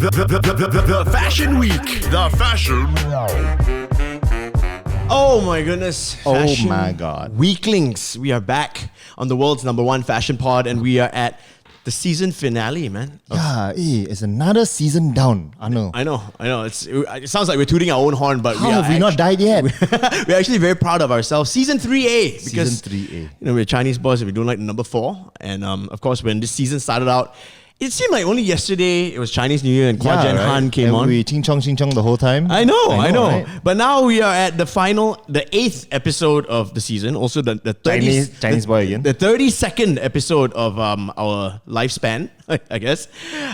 The Fashion Week. The Fashion. Oh my goodness. Oh my God. Weeklings. We are back on the world's #1 fashion pod and we are at the season finale, man. Yeah, it's another season down. I know. I know. It sounds like we're tooting our own horn, but How have we not died yet? we're actually very proud of ourselves. Season 3A. Because, Season 3A. You know, we're Chinese boys and we don't like the number 4. And of course, when this season started out, it seemed like only yesterday it was Chinese New Year and Kwa Jen Han came on. We ching chong the whole time. I know. Right? But now we are at the 8th episode of the season. Also the 30, Chinese boy again. The 32nd episode of our lifespan, I guess.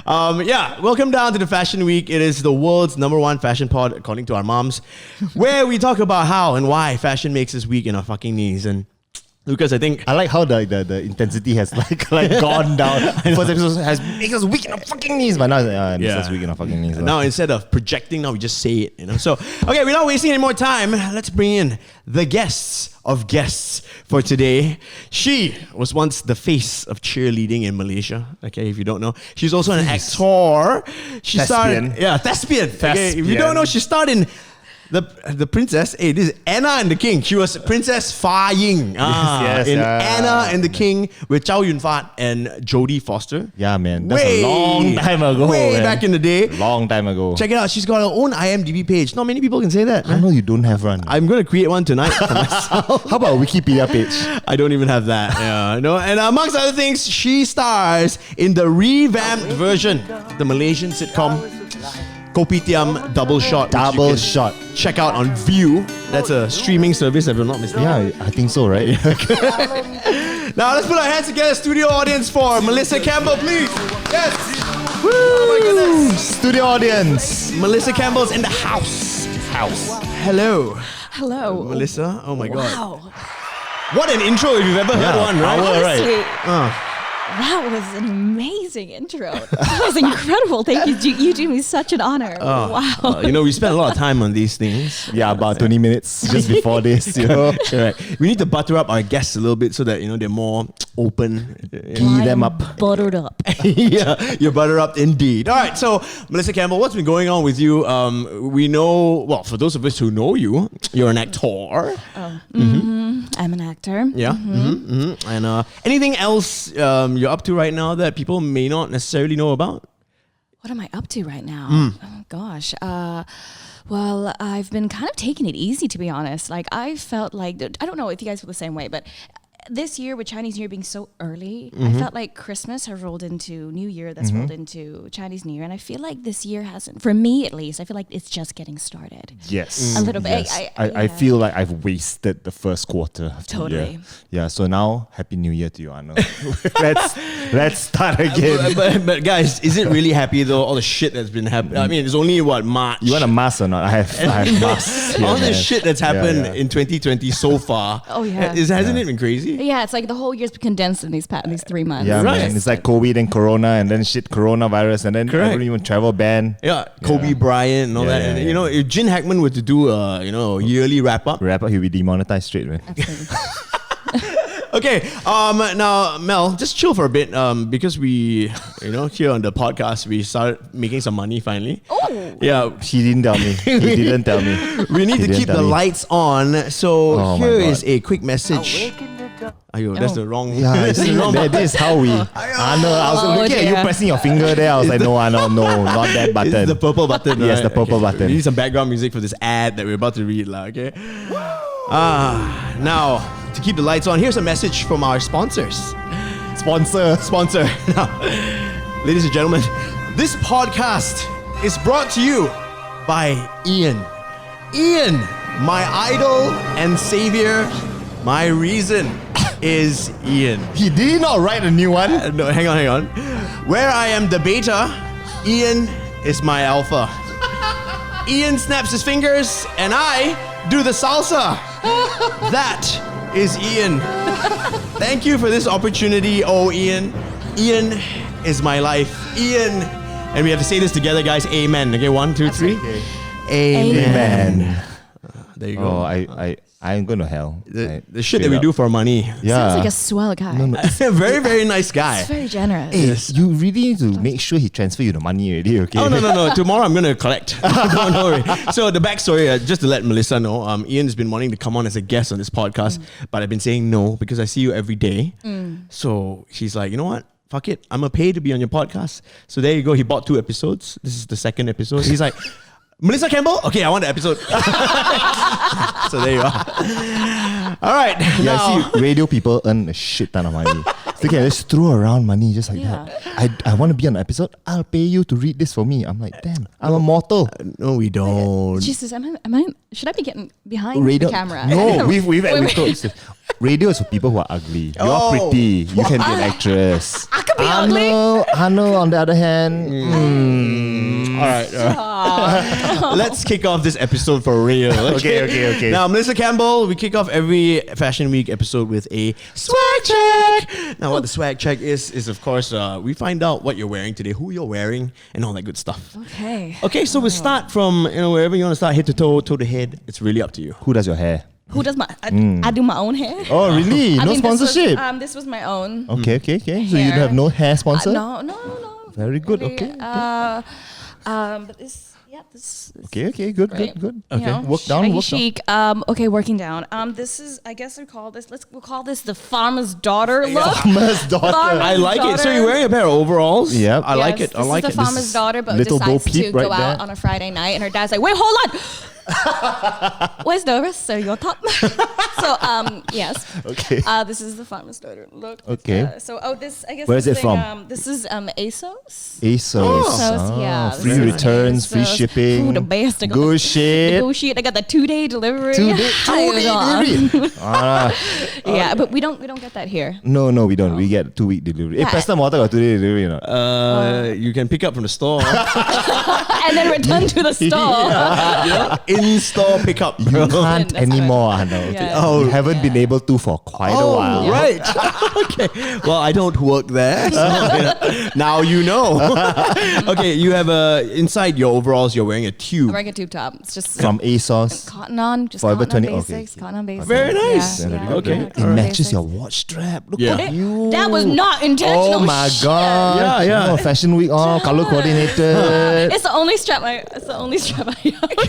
Welcome down to the Fashion Week. It is the world's #1 fashion pod, according to our moms, where we talk about how and why fashion makes us weak in our fucking knees. And Lucas, I think I like how the intensity has like gone down. First episode has made us weak in our fucking knees, but now it makes us weak in our fucking knees. Now instead of projecting, now we just say it. You know. So okay, we're not wasting any more time. Let's bring in the guests of guests for today. She was once the face of cheerleading in Malaysia. Okay, if you don't know, she's also an actor. She Thespian. starred, thespian. Okay, if you don't know, she starred in the princess. Hey, this is Anna and the King. She was Princess Fa Ying. Anna and the King with Chow Yun Fat and Jodie Foster. Yeah, man. That's a long time ago. Way back in the day. Long time ago. Check it out. She's got her own IMDb page. Not many people can say that. I know you don't have one. I'm going to create one tonight for myself. How about a Wikipedia page? I don't even have that. Yeah, no. And amongst other things, she stars in the revamped version of the Malaysian sitcom Kopitiam Double Shot. Double Shot. Check out on View. That's a streaming service, if I'm not mistaken. Yeah, I think so, right? Now let's put our hands together, studio audience, for Melissa Campbell, please. Yes. Woo! Oh my goodness. Studio audience. Melissa Campbell's in the house. Hello. Hello. Melissa. Oh my God. Wow. What an intro if you've ever heard one, right? Honestly, that was an amazing intro. That was incredible. Thank you. You do me such an honor. Wow. We spent a lot of time on these things. Yeah, about 20 minutes just before this, Correct. We need to butter up our guests a little bit so that, they're more open. Gee them up. Buttered up. Yeah, you're buttered up indeed. All right, so Melissa Campbell, what's been going on with you? We know, well, for those of us who know you, you're an actor. I'm an actor. Yeah. And anything else you're up to right now that people may not necessarily know about? What am I up to right now? Oh, gosh. Well, I've been kind of taking it easy, to be honest. Like, I felt like, I don't know if you guys feel the same way, but this year, with Chinese New Year being so early, I felt like Christmas has rolled into New Year, that's rolled into Chinese New Year. And I feel like this year hasn't, for me at least, I feel like it's just getting started. Yes. A little bit. Yes. I feel like I've wasted the first quarter of the year. Yeah, so now, Happy New Year to you, Arno. let's start again. But guys, is it really happy though, all the shit that's been happening? I mean, it's only, March? You want a mask or not? I have masks here, all the shit that's happened in 2020 so far. Oh, yeah. Hasn't it been crazy? Yeah, it's like the whole year's been condensed in these 3 months. Yeah, man. It's like COVID and Corona and then coronavirus and then everyone travel ban. Yeah, Kobe Bryant and all that. And, if Jin Hackman were to do a yearly wrap up, he'll be demonetized straight, man. Absolutely. Okay, now Mel, just chill for a bit because we, here on the podcast, we started making some money finally. Oh! Yeah. He didn't tell me. He didn't tell me. We need to keep the lights on. So here is a quick message. That's the wrong. Yeah, that is how we. I was looking at you pressing your finger there. I was like, no, not that button. It's the purple button. Yes, right? the purple button. We need some background music for this ad that we're about to read, okay? Now, to keep the lights on, here's a message from our sponsors. Sponsor. Now, ladies and gentlemen, this podcast is brought to you by Ian. Ian, my idol and savior, my reason is Ian. He did not write a new one. No, hang on. Where I am the beta, Ian is my alpha. Ian snaps his fingers and I do the salsa. That is Ian. Thank you for this opportunity, Ian. Ian is my life. Ian. And we have to say this together, guys. Amen. Okay, 1, 2, 3. Okay. Amen. There you go. Oh, I'm going to hell. The shit that we do for money. Yeah. Sounds like a swell guy. Very, very nice guy. He's very generous. Hey, you really need to make sure he transfer you the money already, okay? Oh, no. Tomorrow I'm going to collect. Don't worry. So the backstory, just to let Melissa know, Ian has been wanting to come on as a guest on this podcast, but I've been saying no because I see you every day. So she's like, you know what? Fuck it. I'm going to pay to be on your podcast. So there you go. He bought 2 episodes. This is the second episode. He's like, Melissa Campbell? Okay, I want the episode. So there you are. All right. Yeah, I see radio people earn a shit ton of money. So they can just throw around money just like that. I want to be on an episode. I'll pay you to read this for me. I'm like, damn, I'm a mortal. No, we don't. Jesus, should I be getting behind Radio, the camera? No, we've told radio is for people who are ugly. You're pretty. You can be an actress. I could be ugly. Arno, on the other hand. All right. Let's kick off this episode for real. Okay. Now, Melissa Campbell, we kick off every Fashion Week episode with a swag check. Now, what the swag check is of course, we find out what you're wearing today, who you're wearing, and all that good stuff. Okay, so we'll start from wherever you want to start, head to toe to head. It's really up to you. Who does your hair? Who does I do my own hair. Oh, really? No sponsorship? This was my own. Okay. So you have no hair sponsor? No. Very good. Really, Okay. But this. Okay. Good. Okay. Work down. Chic. Okay, working down. This is. I guess we'll call this the farmer's daughter look. Farmer's daughter. I like it. So you're wearing a pair of overalls? Yep. I like it. This is the farmer's daughter, but little decides Bo Peep to go right out there. on a Friday night, and her dad's like, "Wait, hold on." Where's the rest of your top? So yes. Okay. This is the farmer's daughter look. Okay. This I guess. Where is this it thing, from? This is ASOS. ASOS. Yeah. Free this is returns, free ASOS. shipping. Ooh, the best. They got Good the shit. Good shit. They got the 2-day delivery. 2-day delivery. Yeah, but we don't get that here. No, we don't. We get 2-week delivery. Hey, Pastor Morta got 2-day delivery, you know. You can pick up from the store. And then return to the store. In-store pickup. You can't That's anymore, right. Hano. Yeah. Oh, you haven't been able to for quite a while. Right. Okay. Well, I don't work there. So, now you know. Okay, you have inside your overalls, you're wearing a tube. I'm wearing a tube top. It's just From ASOS. cotton on, just Forever cotton on 20 okay, basics. okay. Cotton on basics. Very nice. Yeah, Okay. It cotton on matches basics. your watch strap. Look Yeah. at you. That was not intentional. Oh my shit. god. Yeah. Oh, Fashion Week, color coordinated. It's the only strap I have.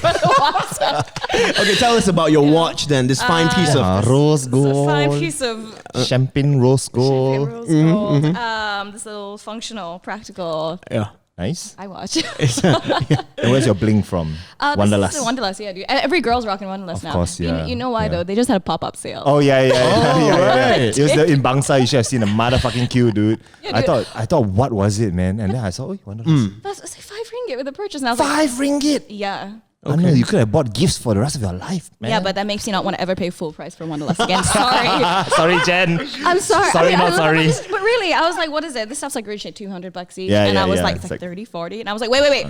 Okay, tell us about your watch then. This fine piece of. Rose It's a gold. fine piece of Champagne rose gold. rose gold. This little functional, practical Yeah. Nice. iWatch. And where's your bling from? Wanderlust. This is Wanderlust, yeah, dude. Every girl's rocking Wanderlust now. course, yeah. You know why Yeah. though? They just had a pop-up sale. Oh yeah. right. It was in Bangsa. You should have seen the motherfucking queue, dude. Yeah, dude. I thought, what was it, man? And then I saw, Wanderlust. That's it's like £5 with the purchase. And I was like, ringgit. yeah. Okay. You could have bought gifts for the rest of your life, man. Yeah, but that makes you not want to ever pay full price for Wanderlust again. Sorry. Sorry, Jen. I'm sorry. Sorry, not I sorry. But really, I was like, what is it? This stuff's like really shit, $200 each. Yeah, and I was yeah. like, It's it's like like- 30, 40. And I was like, wait.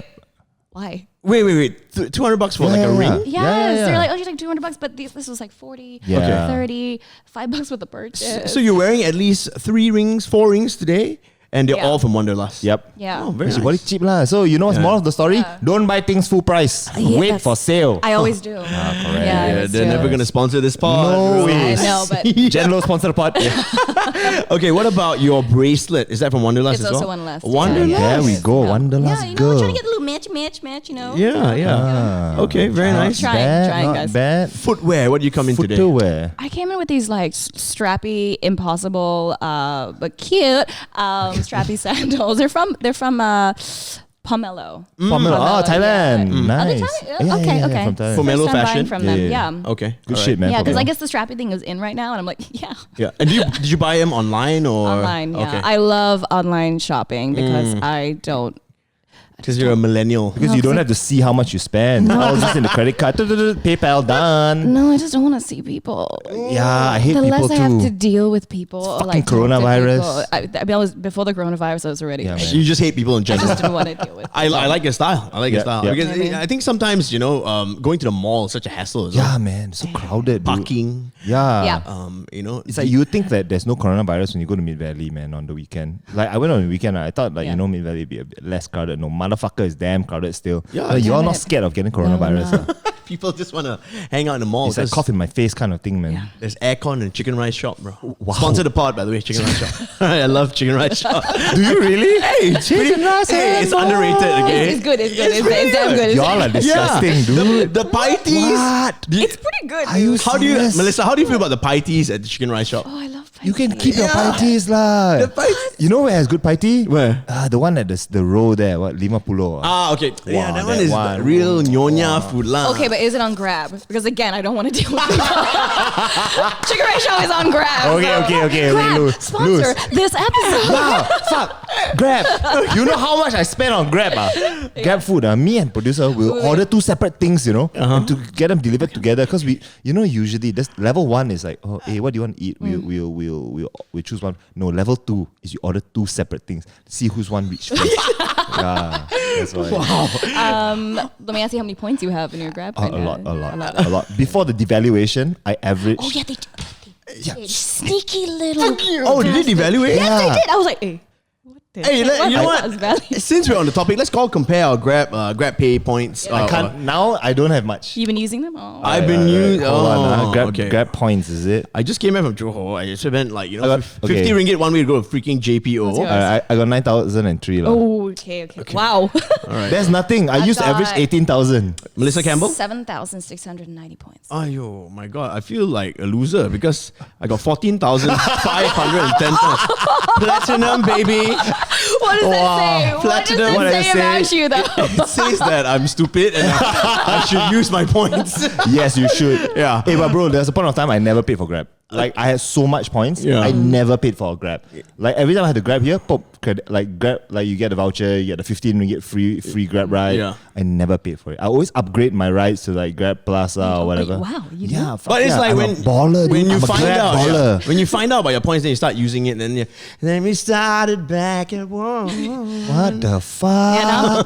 Why? Wait. $200 for like a ring? Yes. Yeah. They're like, oh, she's like $200, but this was like 40, Yeah. Okay. 30, $5 with the purchase. So you're wearing at least 4 rings today, and they're Yeah. all from Wanderlust. Yep. Yeah. Oh, very She nice. bought it cheap lah. So you know what's more of the story? Yeah. Don't buy things full price. Yeah, Wait that's- for sale. I always do. correct. Yeah, Yeah, that's they're true. never gonna sponsor this pod. No bro. way. I know, but Jen Lo sponsor the pod. Okay, what about your bracelet? Is that from Wanderlust It's as well? also Wanderlust, yeah. Wanderlust. There we go. Yeah. Wanderlust yeah, you know, girl. trying to get a little match, you know. Yeah. Okay, very nice. Trying, not guys. bad. Footwear. What do you come in today? Footwear. I came in with these like strappy, impossible, but cute strappy sandals. They're from Pomelo. Pomelo. Oh, Pomelo, Thailand. yeah. Nice. Are they Thai? Yeah, Okay. from Thailand. Pomelo First time buying fashion? from them. Yeah. Yeah. Okay. Good all shit, man. Yeah, because Pomelo. I guess the strappy thing is in right now, and I'm like, yeah, Yeah. And did you buy them online or online. Yeah, Okay. I love online shopping because I don't. Because you're a millennial. Because you don't have to see how much you spend. All just in the credit card. PayPal done. No, I just don't want to see people. Yeah, I hate The people less I have to too. deal with people, or fucking like talk to coronavirus. people. I mean, before the coronavirus, I was already. Yeah, like, man. You just hate people in I general. just didn't want to deal with. I like your style. I like your Yeah, style. yeah. Because Yeah, man. I think sometimes, going to the mall is such a hassle as well. Yeah, man. So crowded, dude. Parking. Yeah. Yeah. It's like you think that there's no coronavirus when you go to Mid Valley, man, on the weekend. Like I went on the weekend, I thought like Yeah. Mid Valley would be a bit less crowded. No, motherfucker is damn crowded still. Yeah, You're damn not it. scared of getting coronavirus. No. People just want to hang out in the mall. It's like cough in my face kind of thing, man. Yeah. There's aircon and chicken rice shop, bro. Wow. Sponsor the pod, by the way, chicken rice shop. I love chicken rice shop. Do you really? Hey, chicken rice. Hey, it's underrated. Okay, It's good. It's really damn good. Y'all are disgusting, dude. The pie teas. What? It's pretty good. Are you How do you, serious? Melissa? How do you feel about the pie teas at the chicken rice shop? Oh, I love pie You can tea. keep your pie teas lah. The pie teas. You know where has good pie tea? Where? The one at the row there. What? Lima Pulo. Okay. Yeah, Wow, that one that is one. real nyonya food lah. Okay, but is it on Grab? Because again, I don't want to deal with people. Chicken rice show is on Grab. Okay. Grab, Lose. sponsor this episode. Wow, fuck. Grab. You know how much I spend on Grab? Grab food. Me and producer will order two separate things, and to get them delivered together. Because we, usually this level 1 is like, oh, hey, what do you want to eat? We'll choose one. No, level 2 is you order two separate things. See who's one reach first. Yeah, that's why. Wow. Let me ask you how many points you have in your Grab. A lot. Before the devaluation, I averaged. Oh yeah, they did. Sneaky little. Oh, did they devaluate? Yes, they did. I was like, hey. Hey, you know what? Since we're on the topic, let's compare our Grab Pay points. I can't now. I don't have much. You've been using them? Oh. I've been using. Hold on, Okay. Grab points, is it? I just came back from Johor. I just spent 50 okay. ringgit one way to go to freaking JPO. yours? I got 9,003 lah. Oh, okay. Wow. There's nothing. I used to average got 18,000. Melissa Campbell? 7,690 points. Ayo, my God. I feel like a loser because I got 14,510 points. Platinum, baby. What does that say? Platinum. What does it say about you, though? It says that I'm stupid and I should use my points. Yes, you should. Yeah. Hey, but bro, there's a point of time I never paid for Grab. Like I had so much points, Yeah. I never paid for a Grab. Like every time I had to Grab here, pop credit, like Grab, like you get a voucher, you get the 15 ringgit free Grab ride. Yeah. I never paid for it. I always upgrade my rides to like Grab Plus or whatever. Wow, you do? Yeah, fuck But it's yeah, like I'm when a baller, when dude. you I'm a find Grab out baller. when you find out about your points, then you start using it, and then we started back at one. What the fuck? Yeah, now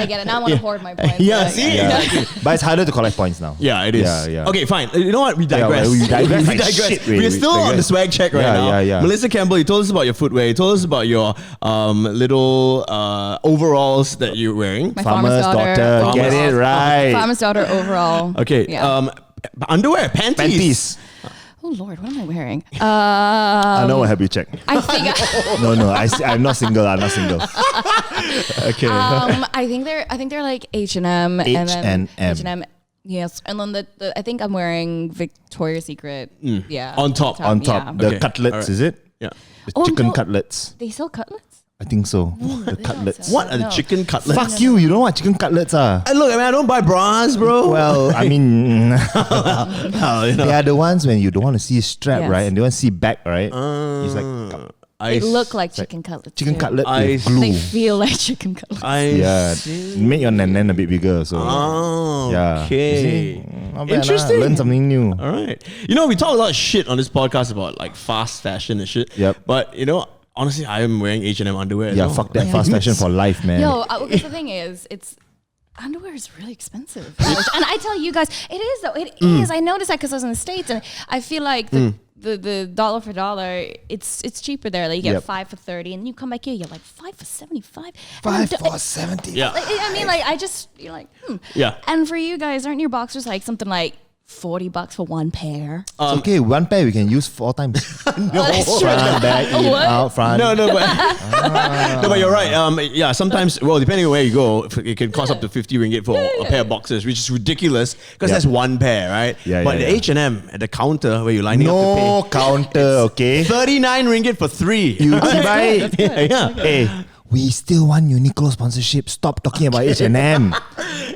I get it. Now I want to hoard my points. Yeah, Like, see? Yeah. Exactly. But it's harder to collect points now. Yeah, it is. Yeah. Okay, fine. You know what? We digress. we digress like shit, We're we still on the digress. swag check right now. Yeah. Melissa Campbell, you told us about your footwear. You told us about your little overalls that you're wearing. My Farmer's daughter. Get it right. Farmer's daughter overall. Okay. Yeah. Underwear, panties. Panties. Oh Lord, what am I wearing? I know what have you checked. I think. No, I'm not single. I'm not single. Okay. I think they're like H&M and then H&M. H&M. Yes, and then the I think I'm wearing Victoria's Secret. Yeah. On top. On top, yeah. the Okay. cutlets, Alright. is it? Yeah. The Oh, chicken no. cutlets. They sell cutlets? I think so. The they cutlets. don't What are the No. chicken cutlets? Fuck you! You know what chicken cutlets are? Look, I don't buy bras, bro. Well, I mean, Oh, you know. they are the ones when you don't want to see a strap, Yes. right? And they want to see back, right? It's like I They look like chicken cutlets. chicken too. cutlet I with see. glue. They feel like chicken cutlets. Yeah, make your nan a bit bigger. So Oh, yeah. okay. You see? Not bad, Interesting. Learn something new. All right. You know, we talk a lot of shit on this podcast about like fast fashion and shit. Yep. But you know, honestly, I am wearing H&M underwear. as Yeah, well. fuck that Yeah. fast fashion for life, man. Yo, because the thing is, underwear is really expensive. And I tell you guys, it is though. It is. I noticed that because I was in the States, and I feel like the dollar for dollar, it's cheaper there. Like you get Yep. 5 for 30, and you come back here, you're like 5 for 75. 5 And for 70. Yeah. Like, I mean, like you're like, Yeah. And for you guys, aren't your boxers like something like $40 for one pair? It's okay. One pair we can use 4 times. No, that's true. Front, back, in, What? out, front. No, but no, but you're right. Yeah, sometimes, well, depending on where you go, it can cost up to 50 ringgit for a pair of boxers, which is ridiculous because Yep. that's one pair, right? Yeah, but yeah, the H&M at the counter where you're lining up No to counter, okay? pay, 39 ringgit for 3. You buy. yeah. Hey, we still want Uniqlo sponsorship. Stop talking about H&M.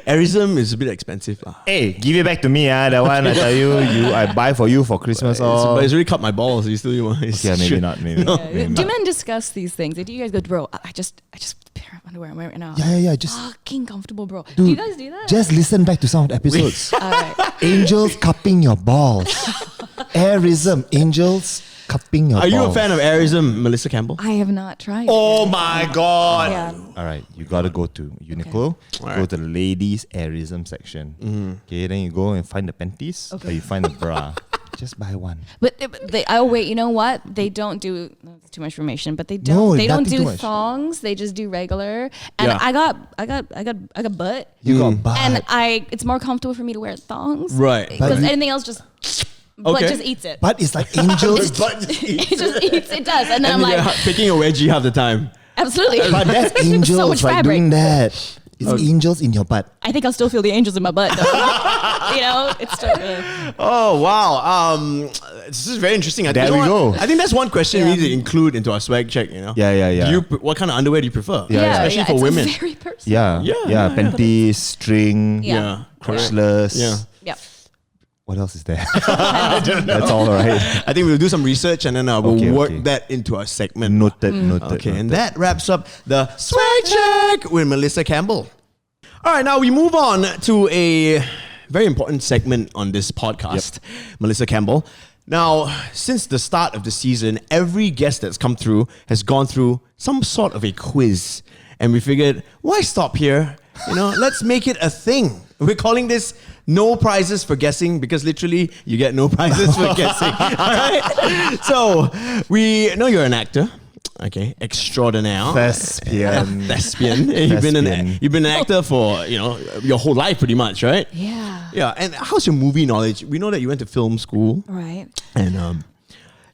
Airism is a bit expensive. Hey, give it back to me, that one. I tell you, I buy for you for Christmas. But it's really cut my balls. You still want Yeah, maybe not. Maybe not. Maybe Do not. men discuss these things? Do you guys go, bro? I just pair of underwear I'm wearing right now. Yeah. Just, Fucking comfortable, bro. dude, do you guys do that? just listen back to some of the episodes. All right. Angels cupping your balls. Airism. Angels cupping your Are balls. you a fan of Airism, Melissa Campbell? I have not tried. Oh my God. Yeah. All right, you gotta go to Uniqlo, go to the ladies' airism section. Okay, then you go and find the panties, or you find the bra. Just buy one. But they, oh wait, you know what? They don't do. No, it's too much information, but they No, don't. They don't nothing too do much. thongs. They just do regular. And Yeah. I got butt. You got butt. And it's more comfortable for me to wear thongs. Right. Because But- anything else just. Butt Okay. just eats it. But it's like angels. It just eats. It does. And then And I'm you're like, picking a wedgie half the time. absolutely. But that's angels so much like fabric. doing that. It's angels in your butt. I think I'll still feel the angels in my butt. Though. It's still. Oh wow! This is very interesting. There we go. I think that's one question we need to include into our swag check. Yeah. Do you what kind of underwear do you prefer? Yeah. Especially for it's women. very personal. Yeah. Panties, string, Yeah. crotchless. Yeah. Yep. What else is there? That's all right. I think we'll do some research and then we'll Okay, work okay. that into our segment. Noted. Okay, and that wraps up the swag check with Melissa Campbell. All right, now we move on to a very important segment on this podcast, Melissa Campbell. Now, since the start of the season, every guest that's come through has gone through some sort of a quiz. And we figured, why stop here? Let's make it a thing. We're calling this no prizes for guessing because literally you get no prizes for guessing. All right? So, we know you're an actor. Okay, extraordinaire. Thespian. Thespian. Thespian. You've been an actor for, your whole life pretty much, right? Yeah. Yeah, and how's your movie knowledge? We know that you went to film school. Right. And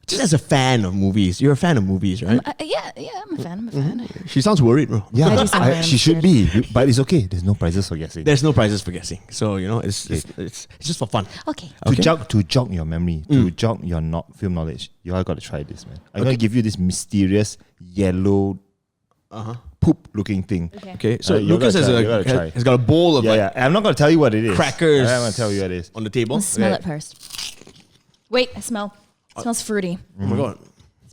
just as a fan of movies, you're a fan of movies, right? Yeah, I'm a fan. She sounds worried, bro. I do sound Yeah, random she should scared. be. But it's okay. There's no prizes for guessing. There's no prizes for guessing. So, it's just for fun. Okay. To jog your memory, to jog your film knowledge, you all got to try this, man. I'm going to give you this mysterious yellow poop-looking thing. Okay, so You Lucas gotta try. has got a bowl of Yeah. I'm not going to tell you what it is. crackers I'm going to tell you what it is. on the table. Let's smell Okay. it first. Wait, I smell. It smells fruity. Oh my god.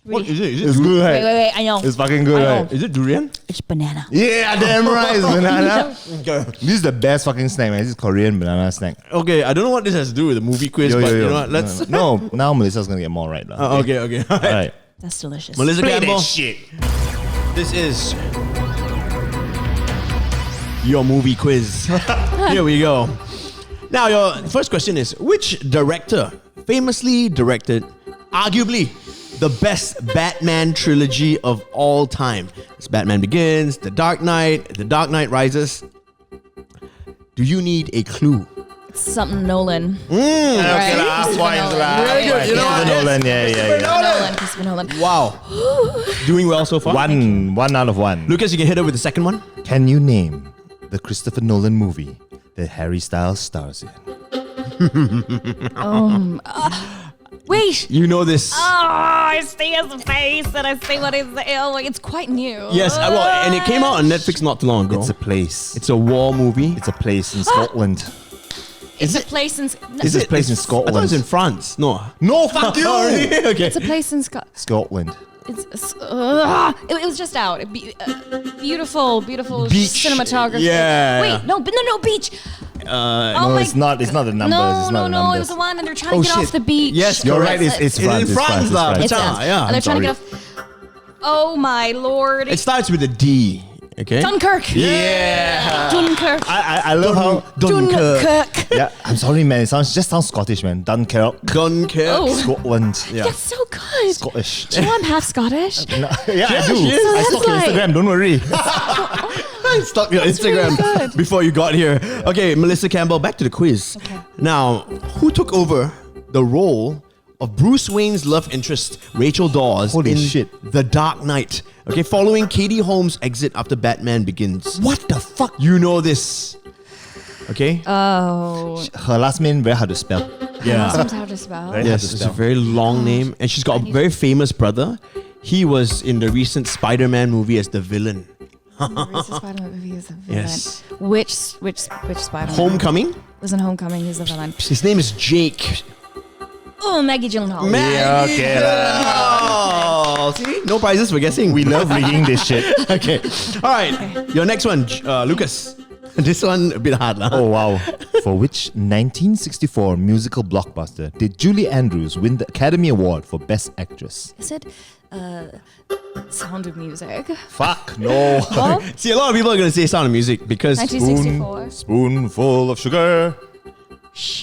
What is it? Is It's it, good, right? Wait, I know. It's fucking good, I know. right? is it durian? It's banana. Yeah, damn right, it's banana. Okay. This is the best fucking snack, man. This is Korean banana snack. Okay, I don't know what this has to do with the movie quiz, but you know what? Let's. No, now Melissa's gonna get more right. Okay. All right. Alright. That's delicious. Melissa Campbell, shit. this is your movie quiz. Here we go. Now, your first question is: which director famously directed, arguably, the best Batman trilogy of all time? It's Batman Begins, The Dark Knight, The Dark Knight Rises. Do you need a clue? It's something Nolan. Okay, Right. last one. Very good. You know what? Nolan, yeah. Christopher Nolan. Wow. Doing well so far. One out of one. Lucas, you can hit her with the second one. Can you name the Christopher Nolan movie that Harry Styles stars in? Wait. You know this. I see his face and I see what he's. It's quite new. Yes, and it came out on Netflix not too long ago. It's a place. It's a war movie. It's a place in Scotland. It's a place in. It's a place in I thought it was Scotland. in France. No. No, fuck you! Okay. It's a place in Scotland. It was just out. Beautiful Beach. cinematography. Yeah. Wait, no beach. No, it's not. It's not the numbers. it's not the No. It was numbers. the one, and they're trying to get off the beach. Yes, You're correct. right. It's It's France. in France, lah. It's It's France. France. Yeah, and they're I'm trying to get off. Oh my lord! It starts with a D. Okay. Dunkirk. Yeah. Dunkirk. I love how. Dunkirk. Yeah, I'm sorry, man. It just sounds Scottish, man. Dunkirk, Dunkirk. Oh. Scotland. Yeah. That's so good. Scottish. Do you know I'm half Scottish? Yeah, I do. she is. So I that's stalk your like- Instagram. Don't worry. I stalked your really Instagram good. before you got here. Okay, Melissa Campbell, back to the quiz. Okay. Now, who took over the role of Bruce Wayne's love interest, Rachel Dawes, Holy in shit. The Dark Knight? Okay, following Katie Holmes' exit after Batman Begins. What the fuck? You know this. Okay? Oh. Her last name very hard to spell. yeah. Sometimes hard to spell. Very hard Yes, to it's a spell. very long name. And she's got a very famous brother. He was in the recent Spider-Man movie as the villain. Recent Spider-Man movie is a villain. Yes. Which Spider-Man? Homecoming? Was in Homecoming. He's a villain. His name is Jake. Oh, Maggie Gyllenhaal. Yeah, okay Oh, see? No prizes for guessing. We love rigging this shit. Okay. All right. Your next one, Lucas. This one a bit hard, lah. Oh wow. For which 1964 musical blockbuster did Julie Andrews win the Academy Award for Best Actress? Is it Sound of Music? Fuck no. Well, See, a lot of people are gonna say Sound of Music because 1964. Spoonful of sugar.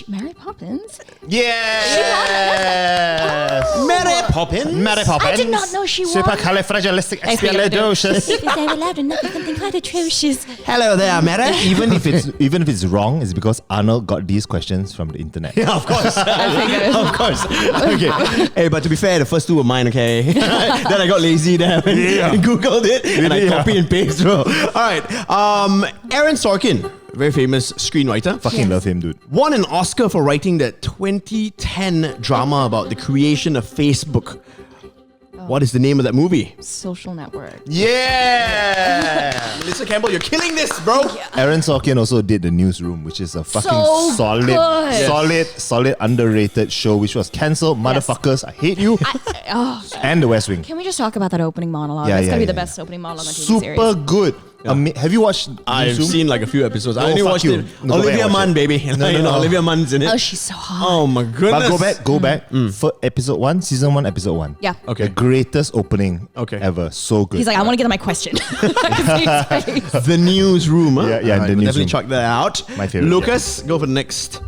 Mary Poppins? Yes! Mary Poppins? Mary Poppins. I did not know she won. Supercalifragilisticexpialidocious. If they were allowed to know something quite atrocious. Hello there, Mary. Even if it's wrong, it's because Arnold got these questions from the internet. Yeah, of course. Of course. Okay. Hey, but to be fair, the first two were mine, okay? Then I got lazy there and Googled it and I copy and paste, bro. All right. Aaron Sorkin, very famous screenwriter. Fucking love him, dude. Won an Oscar for writing that 2010 drama about the creation of Facebook. What is the name of that movie? Social Network. Yeah! Melissa Campbell, you're killing this, bro. Aaron Sorkin also did The Newsroom, which is a fucking So solid, underrated show which was cancelled. Motherfuckers, I hate you. And The West Wing. Can we just talk about that opening monologue? Yeah, That's gotta be yeah, the yeah. best opening monologue on TV series. Super good. Have you watched I've Newsroom? seen like a few episodes. I only fuck watched you. it. No, go back Olivia and watch Munn, it. baby. No. Olivia Munn's in it. Oh, she's so hot. Oh my goodness. But go back. For episode 1, season 1, episode 1. Yeah. Okay. The greatest opening ever. So good. He's like, I want to get to my question. The Newsroom. Huh? Yeah, All The we'll definitely Newsroom. check that out. My favorite, Lucas, go for the next.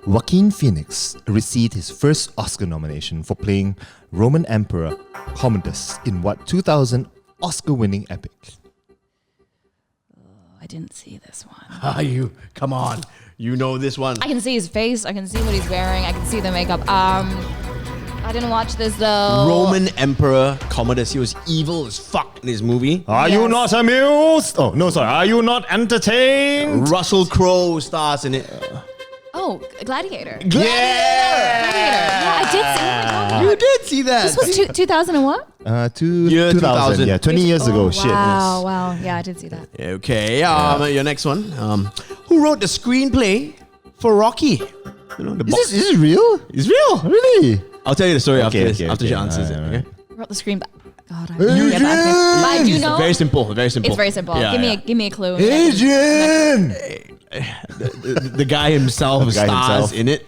Joaquin Phoenix received his first Oscar nomination for playing Roman Emperor Commodus in what 2000 Oscar-winning epic? I didn't see this one. You come on. You know this one. I can see his face. I can see what he's wearing. I can see the makeup. I didn't watch this though. Roman Emperor Commodus. He was evil as fuck in his movie. Are you not amused? Oh, no, sorry. Are you not entertained? Russell Crowe stars in it. Oh, Gladiator. Gladiator! Yeah, I did see. Oh my God. You did see that. This was 2000 and what? Year 2000. Yeah, 20 years ago. Oh, Shit. wow, wow. Yeah, I did see that. Okay, your next one. Who wrote the screenplay for Rocky? You know, the box. Is this real? It's real. Really? I'll tell you the story Okay, after she okay. answers it. Alright. Okay? Wrote the screen. God, I Adrian! but I do know. Very simple. Very simple. It's very simple. Yeah, Give me a clue. Adrian! the guy himself The guy stars himself. in it.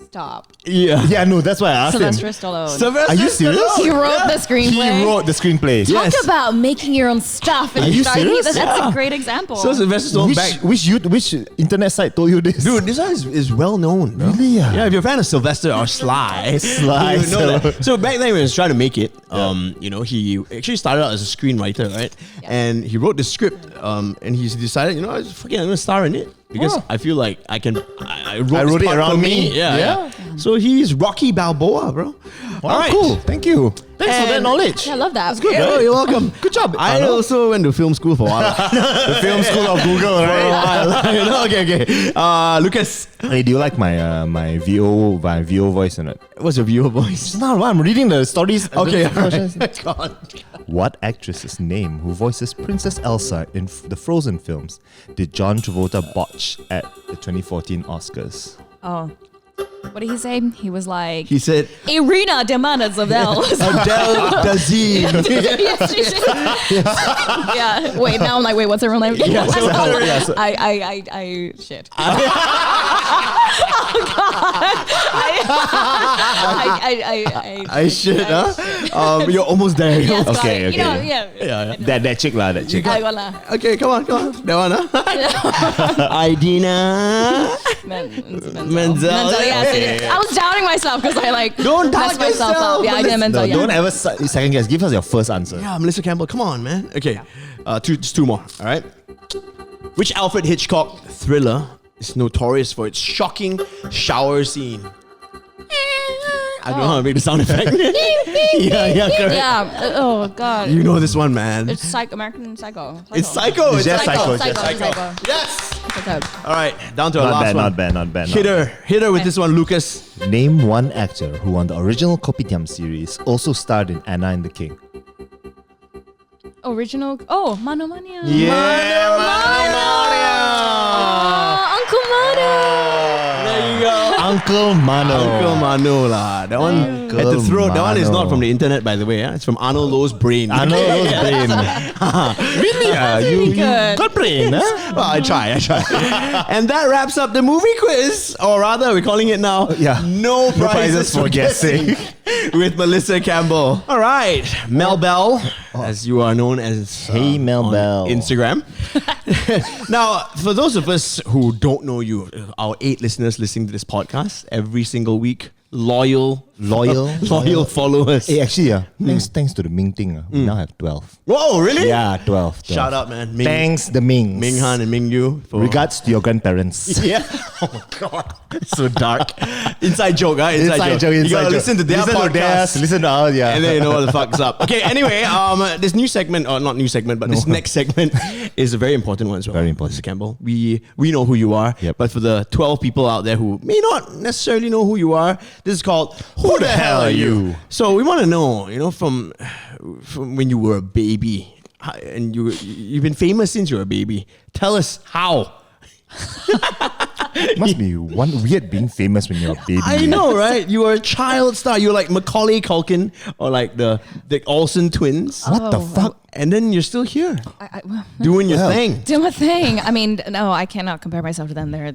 Stop. Yeah. Yeah, no, that's why I asked Sylvester him. Stallone. Are you serious? He wrote the screenplay. He wrote the screenplay. Talk about making your own stuff. And Are you starting- serious? That's Yeah. a great example. So Sylvester Stallone back. Which internet site told you this? Dude, this one is well known, bro. Really? Yeah, if you're a fan of Sylvester or Sly, Sly, you would know so- that. So back then when he was trying to make it, you know, he actually started out as a screenwriter, right? Yeah. And he wrote the script, and he's decided, you know, I'm gonna star in it because Oh. I feel like I can. I wrote, I this wrote it part around for me. Yeah. Yeah. So he's Rocky Balboa, bro. Wow, All right. cool. Thank you. Thanks for that And- knowledge. Yeah, I love that. That's good, Yeah, right? you're welcome. Good job. I Arnold. also went to film school for a while. The film school of Google, For a right? while. You know, okay. Lucas, Hey, do you like my VO voice or not? what's your viewer voice? It's not one. I'm reading the stories. Okay, The questions. God. What actress's name who voices Princess Elsa in the Frozen films did John Travolta botch at the 2014 Oscars? Oh. What did he say? He was like, He said, Irina Demanas of Els. Adele Dazeem. Yes, she said. Yeah. Wait, now I'm like, wait, what's her real name? Yeah, so- yeah, so- I shit. Oh God. I should, huh? You're almost there. Yes, got Okay, it. You know, okay. yeah. That chick lah, that chick. I got lah. Okay, come on. That one, huh? Idina Menzel. Yeah, Okay. I was doubting myself because I like Don't messed doubt myself yourself, up. Yeah, I Melissa. did Menzel. No, Yeah. don't ever second guess. Give us your first answer. Yeah, Melissa Campbell, come on, man. Okay, just two more, all right? Which Alfred Hitchcock thriller is notorious for its shocking shower scene? I don't know how to make the sound effect. yeah, correct. Yeah. Oh God. You know this one, man. It's American Psycho. It's Psycho. It's just Psycho. It's just Psycho. Yes. Okay. All right, down to our last one. Not bad. Hit her with this one, Lucas. Name one actor who on the original Kopitiam series also starred in Anna and the King. Original. Oh, Mano Mania. There you go. Uncle Mano. Uncle Mano lah. That one. Had to throw that one is not from the internet, by the way. It's from Arnold Lowe's brain. Arnold Lowe's brain. Really? You good. got brain, huh? Well, I try. And that wraps up the movie quiz, or rather, we're calling it now. No prizes for guessing with Melissa Campbell. All right, Mel Bell, as you are known as. Hey, Mel on Bell. Instagram. Now, for those of us who don't know you, our 8 listeners listening to this podcast every single week, loyal followers. Hey, actually, thanks to the Ming thing, we now have 12. Whoa, really? Yeah, 12. Shout out, man. Ming, Thanks, the Mings. Ming Han and Ming Yu. Regards to your grandparents. Yeah. Oh my God. So dark. Inside joke, huh? Inside joke. You gotta listen to their podcast. Listen to ours, yeah. And then you know what the fuck's up. Okay, anyway, this new segment, or not new segment, but this next segment is a very important one as well. Very important. Mr. Campbell. We know who you are, but for the 12 people out there who may not necessarily know who you are, this is called Who the Hell Are You? So we want to know, from when you were a baby, and you've been famous since you were a baby. Tell us how. Must be one weird being famous when you're a baby. I know, right? You were a child star. You were like Macaulay Culkin or like the Olsen twins. What the fuck? And then you're still here Well, doing your thing. do my thing. I mean, no, I cannot compare myself to them. They're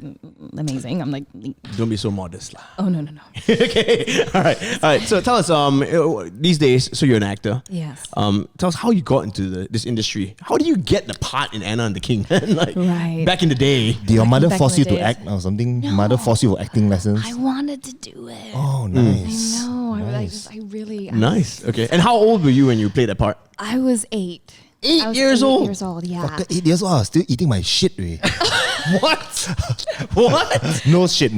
amazing. I'm like, Don't be so modest, lah. oh no. Okay, all right. So tell us, these days, so you're an actor. Yes. Tell us how you got into this industry. How do you get the part in Anna and the King? Like Right. back in the day. Did your mother Back force in you the to days. act or something? No. Mother force you for acting lessons? I wanted to do it. Oh, nice. I know. Nice. I really. Nice. Okay. And how old were you when you played that part? I was 8. 8 I was years 8 old. Years old. Yeah. After 8 years old, I was still eating my shit. What? What? No shit.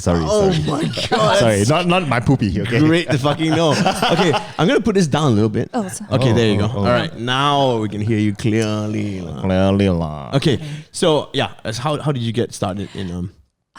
Sorry. Oh sorry. my God. Sorry, not my poopy, okay? Great to fucking know. Okay, I'm gonna put this down a little bit. Oh, sorry. Okay, there you go. oh. All right, now we can hear you clearly. Clearly lah. Okay, so yeah, how did you get started in